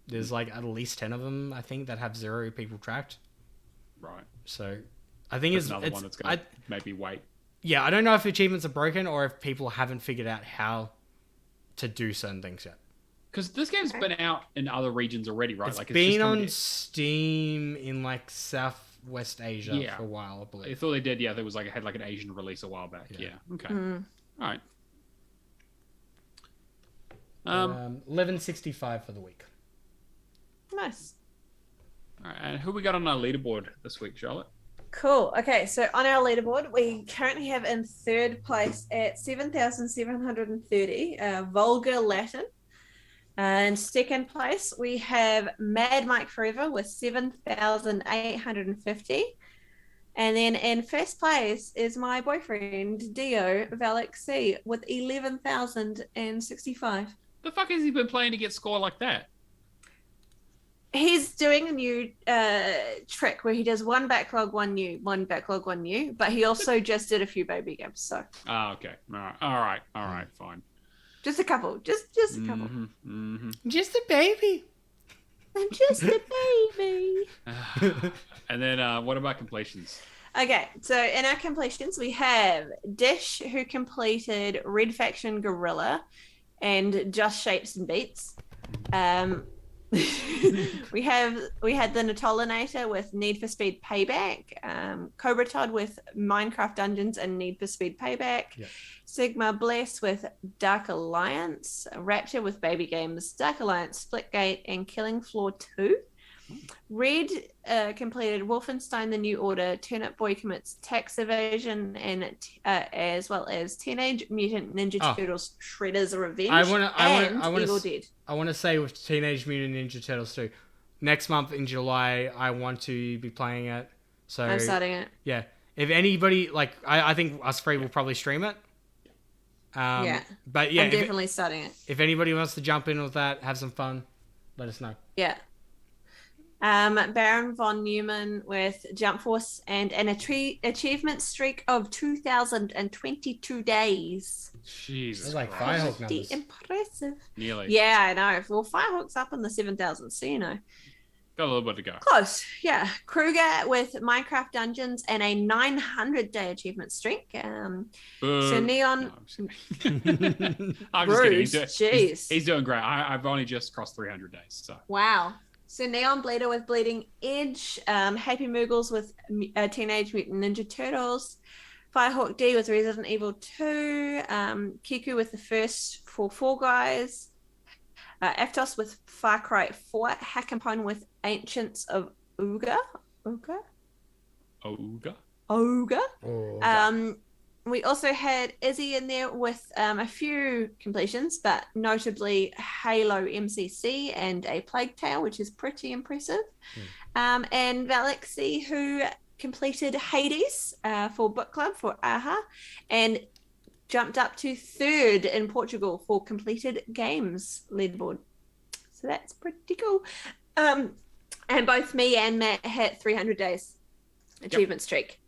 there's like at least 10 of them I think that have 0 people tracked. Right. So I think it's another one that's gonna maybe wait. Yeah, I don't know if achievements are broken or if people haven't figured out how to do certain things yet. Because this game's been out in other regions already, right? It's been on Steam in like Southwest Asia for a while, I believe. I thought they did. Yeah, there was like had like an Asian release a while back. Yeah. Okay. All right. 1165 for the week. Nice. All right, and who we got on our leaderboard this week, Charlotte? Cool. Okay, so on our leaderboard, we currently have in 3rd place at 7,730, Vulgar Latin. And 2nd place, we have Mad Mike Forever with 7,850. And then in 1st place is my boyfriend, Dio Valexi, with 11,065. The fuck has he been playing to get score like that? He's doing a new trick where he does one backlog, one new, but he also just did a few baby games, so. Oh, okay. All right, fine. Just a couple. Just a couple. Just a baby. I'm just a baby. And then what about completions? Okay, so in our completions, we have Dish, who completed Red Faction Gorilla and Just Shapes and Beats. we had the Natolinator with Need for Speed Payback, Cobra Todd with Minecraft Dungeons and Need for Speed Payback, Sigma Bless with Dark Alliance, Rapture with Baby Games, Dark Alliance, Splitgate, and Killing Floor 2. Red completed Wolfenstein: The New Order, Turnip Boy Commits Tax Evasion, and as well as Teenage Mutant Ninja Turtles Shredder's Revenge and Evil Dead. I want to say with Teenage Mutant Ninja Turtles 2, next month in July, I want to be playing it. So I'm starting it. Yeah. If anybody, like, I think us three will probably stream it. But yeah, I'm definitely starting it. If anybody wants to jump in with that, have some fun, let us know. Yeah. Baron von Neumann with Jump Force and an achievement streak of 2,022 days. Jesus. That's like Christ. Firehawk numbers. Impressive. Nearly. Yeah, I know. Well, Firehawk's up in the 7,000, so you know. Got a little bit to go. Close, yeah. Kruger with Minecraft Dungeons and a 900-day achievement streak. So Neon... No, I'm just kidding. Jeez. He's doing great. I've only just crossed 300 days. So Wow. So Neon Bleeder with Bleeding Edge, Happy Moogles with Teenage Mutant Ninja Turtles, Firehawk D with Resident Evil 2, Kiku with the first Fall Guys, Aftos with Far Cry 4, Hack'n'Pun with Ancients of Ogre. We also had Izzy in there with a few completions, but notably Halo MCC and a Plague Tale, which is pretty impressive. And Valexi, who completed Hades for Book Club for AHA, and jumped up to 3rd in Portugal for completed games leaderboard. So that's pretty cool. And both me and Matt hit 300 days achievement streak.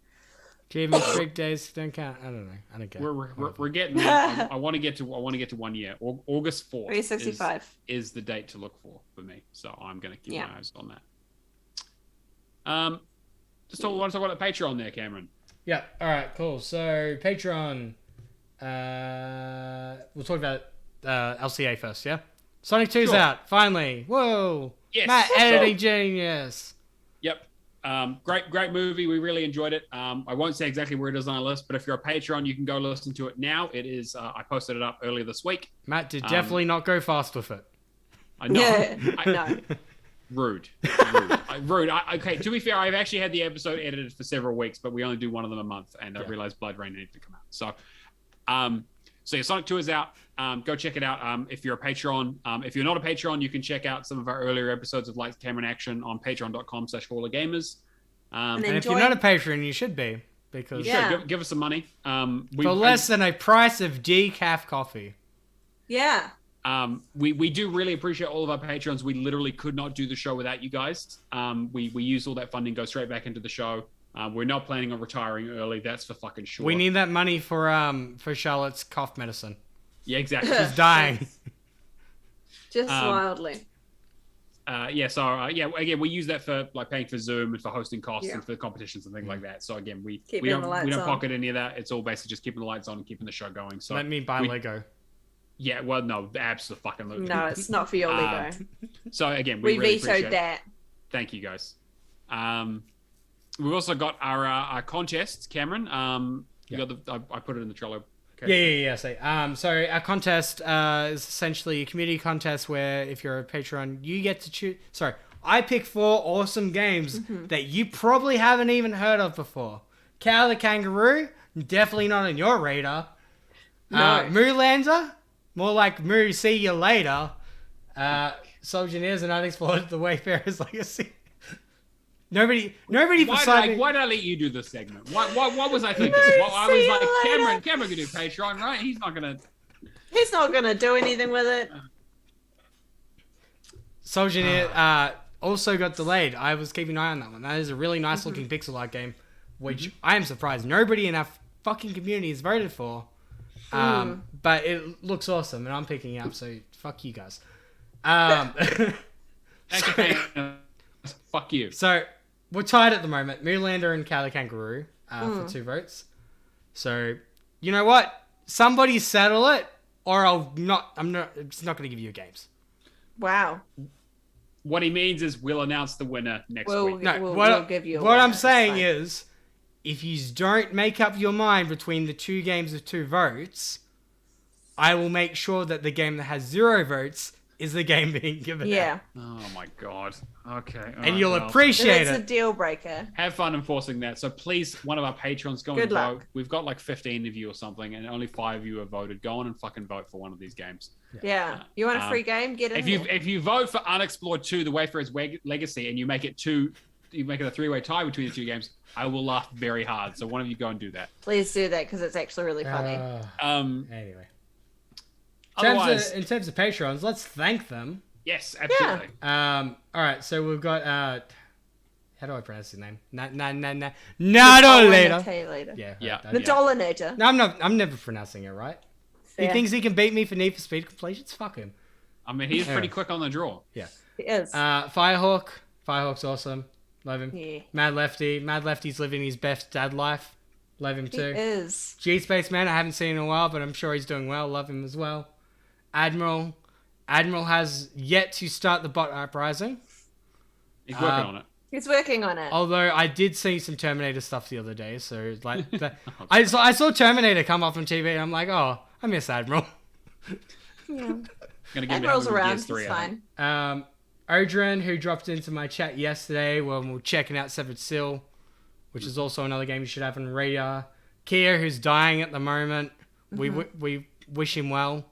Achievement streak days don't count. I don't know. I don't care. We're getting there. I want to get to 1 year. August 4th 365 is the date to look for me. So I'm going to keep my eyes on that. Just want to talk about the Patreon there, Cameron. Yeah. All right. Cool. So Patreon. We'll talk about LCA first. Yeah. Sonic 2's out finally. Whoa. Yes. Matt, editing genius. Yep. Great movie. We really enjoyed it. I won't say exactly where it is on our list, but if you're a Patreon, you can go listen to it now. It is. I posted it up earlier this week. Matt did definitely not go fast with it. I know. Yeah, I know. Rude. Okay, to be fair, I've actually had the episode edited for several weeks, but we only do one of them a month, and I realized Blood Rain needed to come out. So, yeah, Sonic 2 is out. Go check it out. If you're a Patreon, if you're not a Patreon, you can check out some of our earlier episodes of Lights, Camera, and Action on patreon.com/HallOfGamers. And if you're not a patron, you should be, because give us some money. For less than a price of decaf coffee. Yeah. We do really appreciate all of our patrons. We literally could not do the show without you guys. We use all that funding, go straight back into the show. We're not planning on retiring early. That's for fucking sure. We need that money for Charlotte's cough medicine. Yeah, exactly. She's dying. Just wildly. Again, we use that for like paying for Zoom and for hosting costs and for competitions and things like that. So again, we don't pocket any of that. It's all basically just keeping the lights on and keeping the show going. So let me buy Lego. Yeah, well, no, absolutely. No, it's not for your Lego. So again, we really vetoed that. Thank you, guys. We've also got our contests, Cameron. You got the I put it in the Trello. Okay. Yeah. So our contest is essentially a community contest where if you're a Patreon, you get to choose. Sorry, I pick 4 awesome games that you probably haven't even heard of before. Cow the Kangaroo, definitely not on your radar. No. Moolander, more like Moo, see you later. Sojourners and Unexplored, The Wayfarer's Legacy. Nobody decided. Why did I let you do this segment? What was I thinking? I was like, Cameron could do Patreon, right? He's not gonna do anything with it. Sojourner also got delayed. I was keeping an eye on that one. That is a really nice looking pixel art game, which I am surprised nobody in our fucking community has voted for. But it looks awesome, and I'm picking it up. So fuck you guys. Fuck you. So we're tied at the moment. Moolander and Cow the Kangaroo for 2 votes. So you know what? Somebody settle it, or I'm just not going to give you games. Wow. What he means is we'll announce the winner next week. No, we'll give you. What I'm saying is, if you don't make up your mind between the 2 games of 2 votes, I will make sure that the game that has 0 votes is the game being given out. Oh my god. Okay. And you'll appreciate it. It's a deal breaker. Have fun enforcing that. So please, one of our patrons, go and vote. We've got like 15 of you or something, and only 5 of you have voted. Go on and fucking vote for one of these games. Yeah. You want a free game? Get it. If you vote for Unexplored 2, The Wayfarer's Legacy, and you make it a 3-way tie between the 2 games, I will laugh very hard. So one of you go and do that. Please do that, because it's actually really funny. Anyway. In terms of patrons, let's thank them. Yes, absolutely. All right, so we've got how do I pronounce his name? Nadolator. Later. Yeah. Nadolinator. No, I'm never pronouncing it right. He thinks he can beat me for Need for Speed completions. Fuck him. I mean, he's pretty quick on the draw. Yeah. He is. Firehawk. Firehawk's awesome. Love him. Yeah. Mad Lefty. Mad Lefty's living his best dad life. Love him He too. is. G-Space Man, I haven't seen in a while, but I'm sure he's doing well. Love him as well. Admiral. Admiral has yet to start the bot uprising. He's working on it. He's working on it. Although I did see some Terminator stuff the other day, so like I saw Terminator come up on TV, and I'm like, oh, I miss Admiral. Yeah. Gonna give Admiral's him around. Gears He's 3, I think. fine. Odrin, who dropped into my chat yesterday when we were checking out Severed Seal, which is also another game you should have on radar. Kia, who's dying at the moment. We wish him well.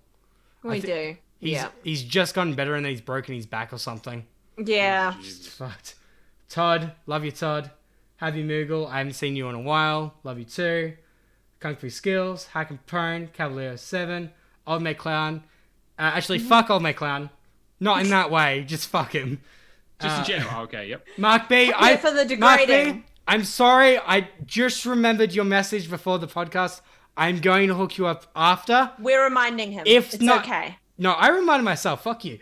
We do. He's just gotten better and then he's broken his back or something. Yeah. It's fucked. Todd, love you, Todd. Have you, Moogle? I haven't seen you in a while. Love you too. Kung Fu Skills, Hack and Prone, Cavalier 7, Old Mate Clown. Actually, fuck Old Mate Clown. Not in that way, just fuck him. Just in general. Okay, yep. Mark B, for the degrading. Mark B, I'm sorry. I just remembered your message before the podcast. I'm going to hook you up after. We're reminding him. If it's not, okay. No, I reminded myself. Fuck you.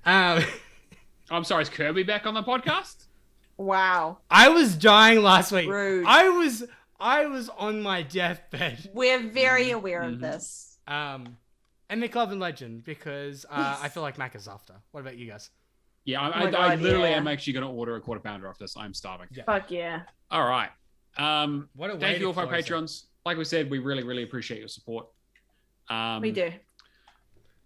I'm sorry, is Kirby back on the podcast? Wow. I was dying last week. Rude. I was on my deathbed. We're very aware of this. And McLovin Legend because I feel like Mac is after. What about you guys? Yeah, my I God, literally yeah. am actually going to order a quarter pounder after this. I'm starving. Yeah. Fuck yeah. All right. What a way Thank you to all for our close patrons. Like we said, we really, really appreciate your support. We do.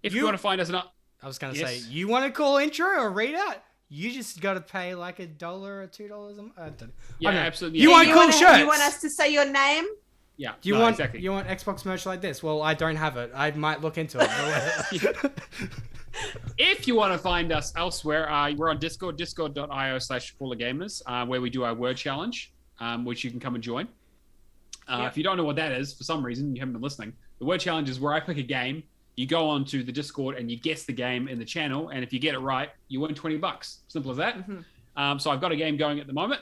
If you want to find us, I was going to Yes. say, you want a cool intro or read out? You just got to pay like $1 or $2 a month. yeah, Okay. absolutely. You yeah. want cool shirts? You want us to say your name? Yeah. You no, want exactly. you want Xbox merch like this? Well, I don't have it. I might look into it. If you want to find us elsewhere, we're on Discord, discord.io/FullOfGamers, where we do our word challenge, which you can come and join. If you don't know what that is, for some reason, you haven't been listening, the word challenge is where I pick a game, you go onto the Discord and you guess the game in the channel, and if you get it right, you win $20. Simple as that. So I've got a game going at the moment.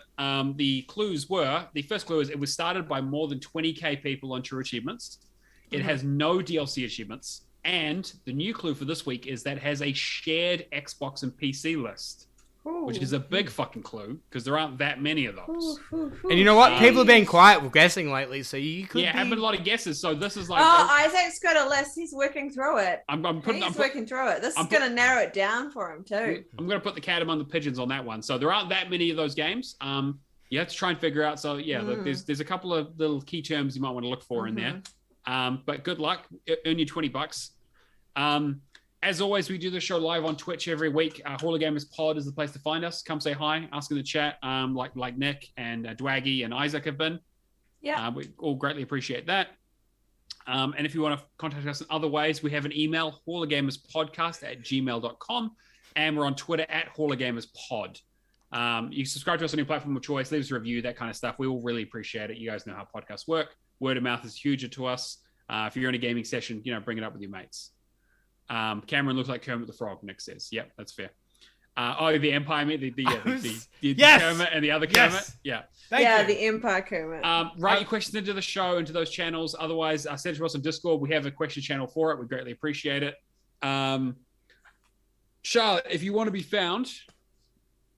The clues were, the first clue is it was started by more than 20k people on True Achievements. It has no DLC achievements. And the new clue for this week is that it has a shared Xbox and PC list, which is a big fucking clue because there aren't that many of those. And you know what? People have been quiet with guessing lately, so you could Yeah, having a lot of guesses. So this is like, Isaac's got a list. He's working through it. I'm working through it. This is going to narrow it down for him too. I'm going to put the cat among the pigeons on that one. So there aren't that many of those games. You have to try and figure out. So yeah, look, there's a couple of little key terms you might want to look for in there. But good luck. Earn you $20. As always, we do the show live on Twitch every week. Hall of Gamers Pod is the place to find us. Come say hi, ask in the chat, like Nick and Dwaggy and Isaac have been. Yeah. We all greatly appreciate that. And if you want to contact us in other ways, we have an email, hallofgamerspodcast@gmail.com, and we're on Twitter @hallofgamerspod. You can subscribe to us on your platform of choice, leave us a review, that kind of stuff. We all really appreciate it. You guys know how podcasts work. Word of mouth is huge to us. If you're in a gaming session, bring it up with your mates. Cameron looks like Kermit the Frog, Nick says. Yep, that's fair. The Empire, the Yes! Kermit and the other Kermit. Yes! Yeah. Thank you. The Empire Kermit. Write your questions into the show, into those channels. Otherwise, send to us on Discord. We have a question channel for it. We greatly appreciate it. Charlotte, if you want to be found.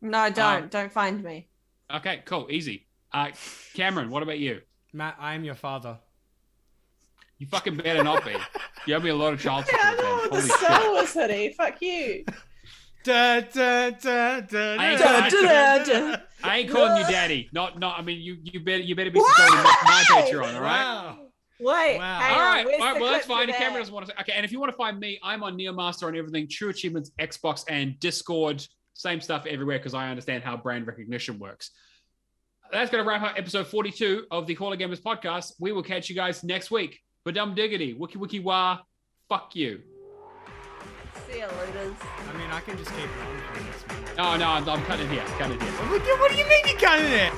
No, don't. Don't find me. Okay, cool. Easy. Cameron, what about you? Matt, I am your father. You fucking better not be. You owe me a lot of child support. I'm the man. one with Holy the shit. Star Wars hoodie. Fuck you. I ain't calling you daddy. Not. I mean, you better be supporting my Patreon. All right. Wow. Wait. Wow. Hang All on, right. where's All right. the Well, that's clip fine. for If Cameron that? doesn't want to. Okay. And if you want to find me, I'm on Neomaster on everything. True Achievements, Xbox, and Discord. Same stuff everywhere because I understand how brand recognition works. That's going to wrap up episode 42 of the Hall of Gamers podcast. We will catch you guys next week. Badum diggity. Wiki wiki wah. Fuck you. See ya, looters. I mean, I can just keep going for this. No, I'm cutting it here. Cutting it here. What do you mean you're cutting it?